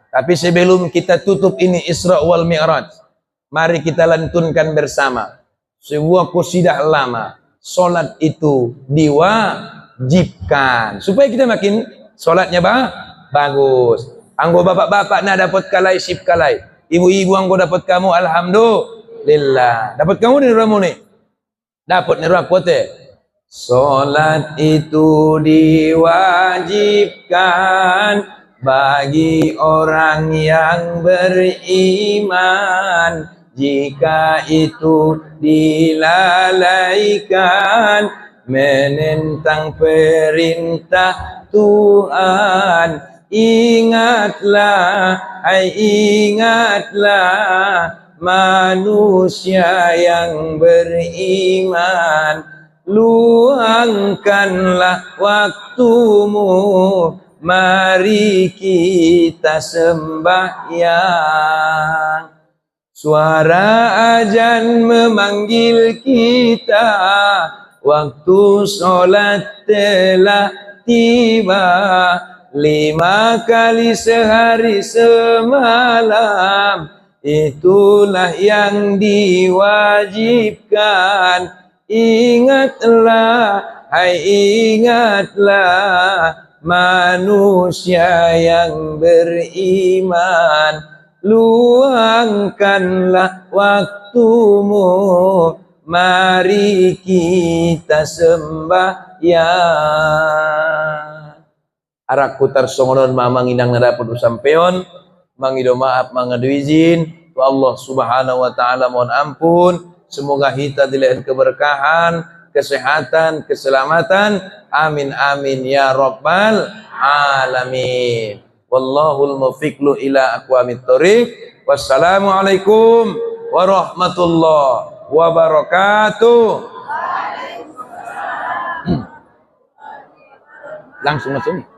Tapi sebelum kita tutup ini Isra wal Mi'raj, mari kita lantunkan bersama sebuah qasidah lama. Salat itu diwajibkan supaya kita makin salatnya bagus. Anggo bapak-bapak nak dapat kalai sip kalai. Ibu-ibu anggo dapat kamu alhamdulillah. Dapat kamu di rumahmu nih. Dapat nih rumah kote. Salat itu diwajibkan bagi orang yang beriman. Jika itu dilalaikan, menentang perintah Tuhan, ingatlah, ingatlah manusia yang beriman, luangkanlah waktumu, mari kita sembahyang. Suara azan memanggil kita, waktu sholat telah tiba. 5 kali sehari semalam, itulah yang diwajibkan. Ingatlah, hai ingatlah manusia yang beriman, luangkanlah waktumu, mari kita sembahyang. Arak putar songonon mamang inang dapat usampeon, mangido maaf mangadu izin, tu Allah subhanahu wa ta'ala mohon ampun. Semoga kita dilihat keberkahan, kesehatan, keselamatan. Amin amin ya rabbal alamin. Wallahul muwaffiq ila aqwamit thoriq. Wassalamualaikum warahmatullahi wabarakatuh. Langsung masuk nih.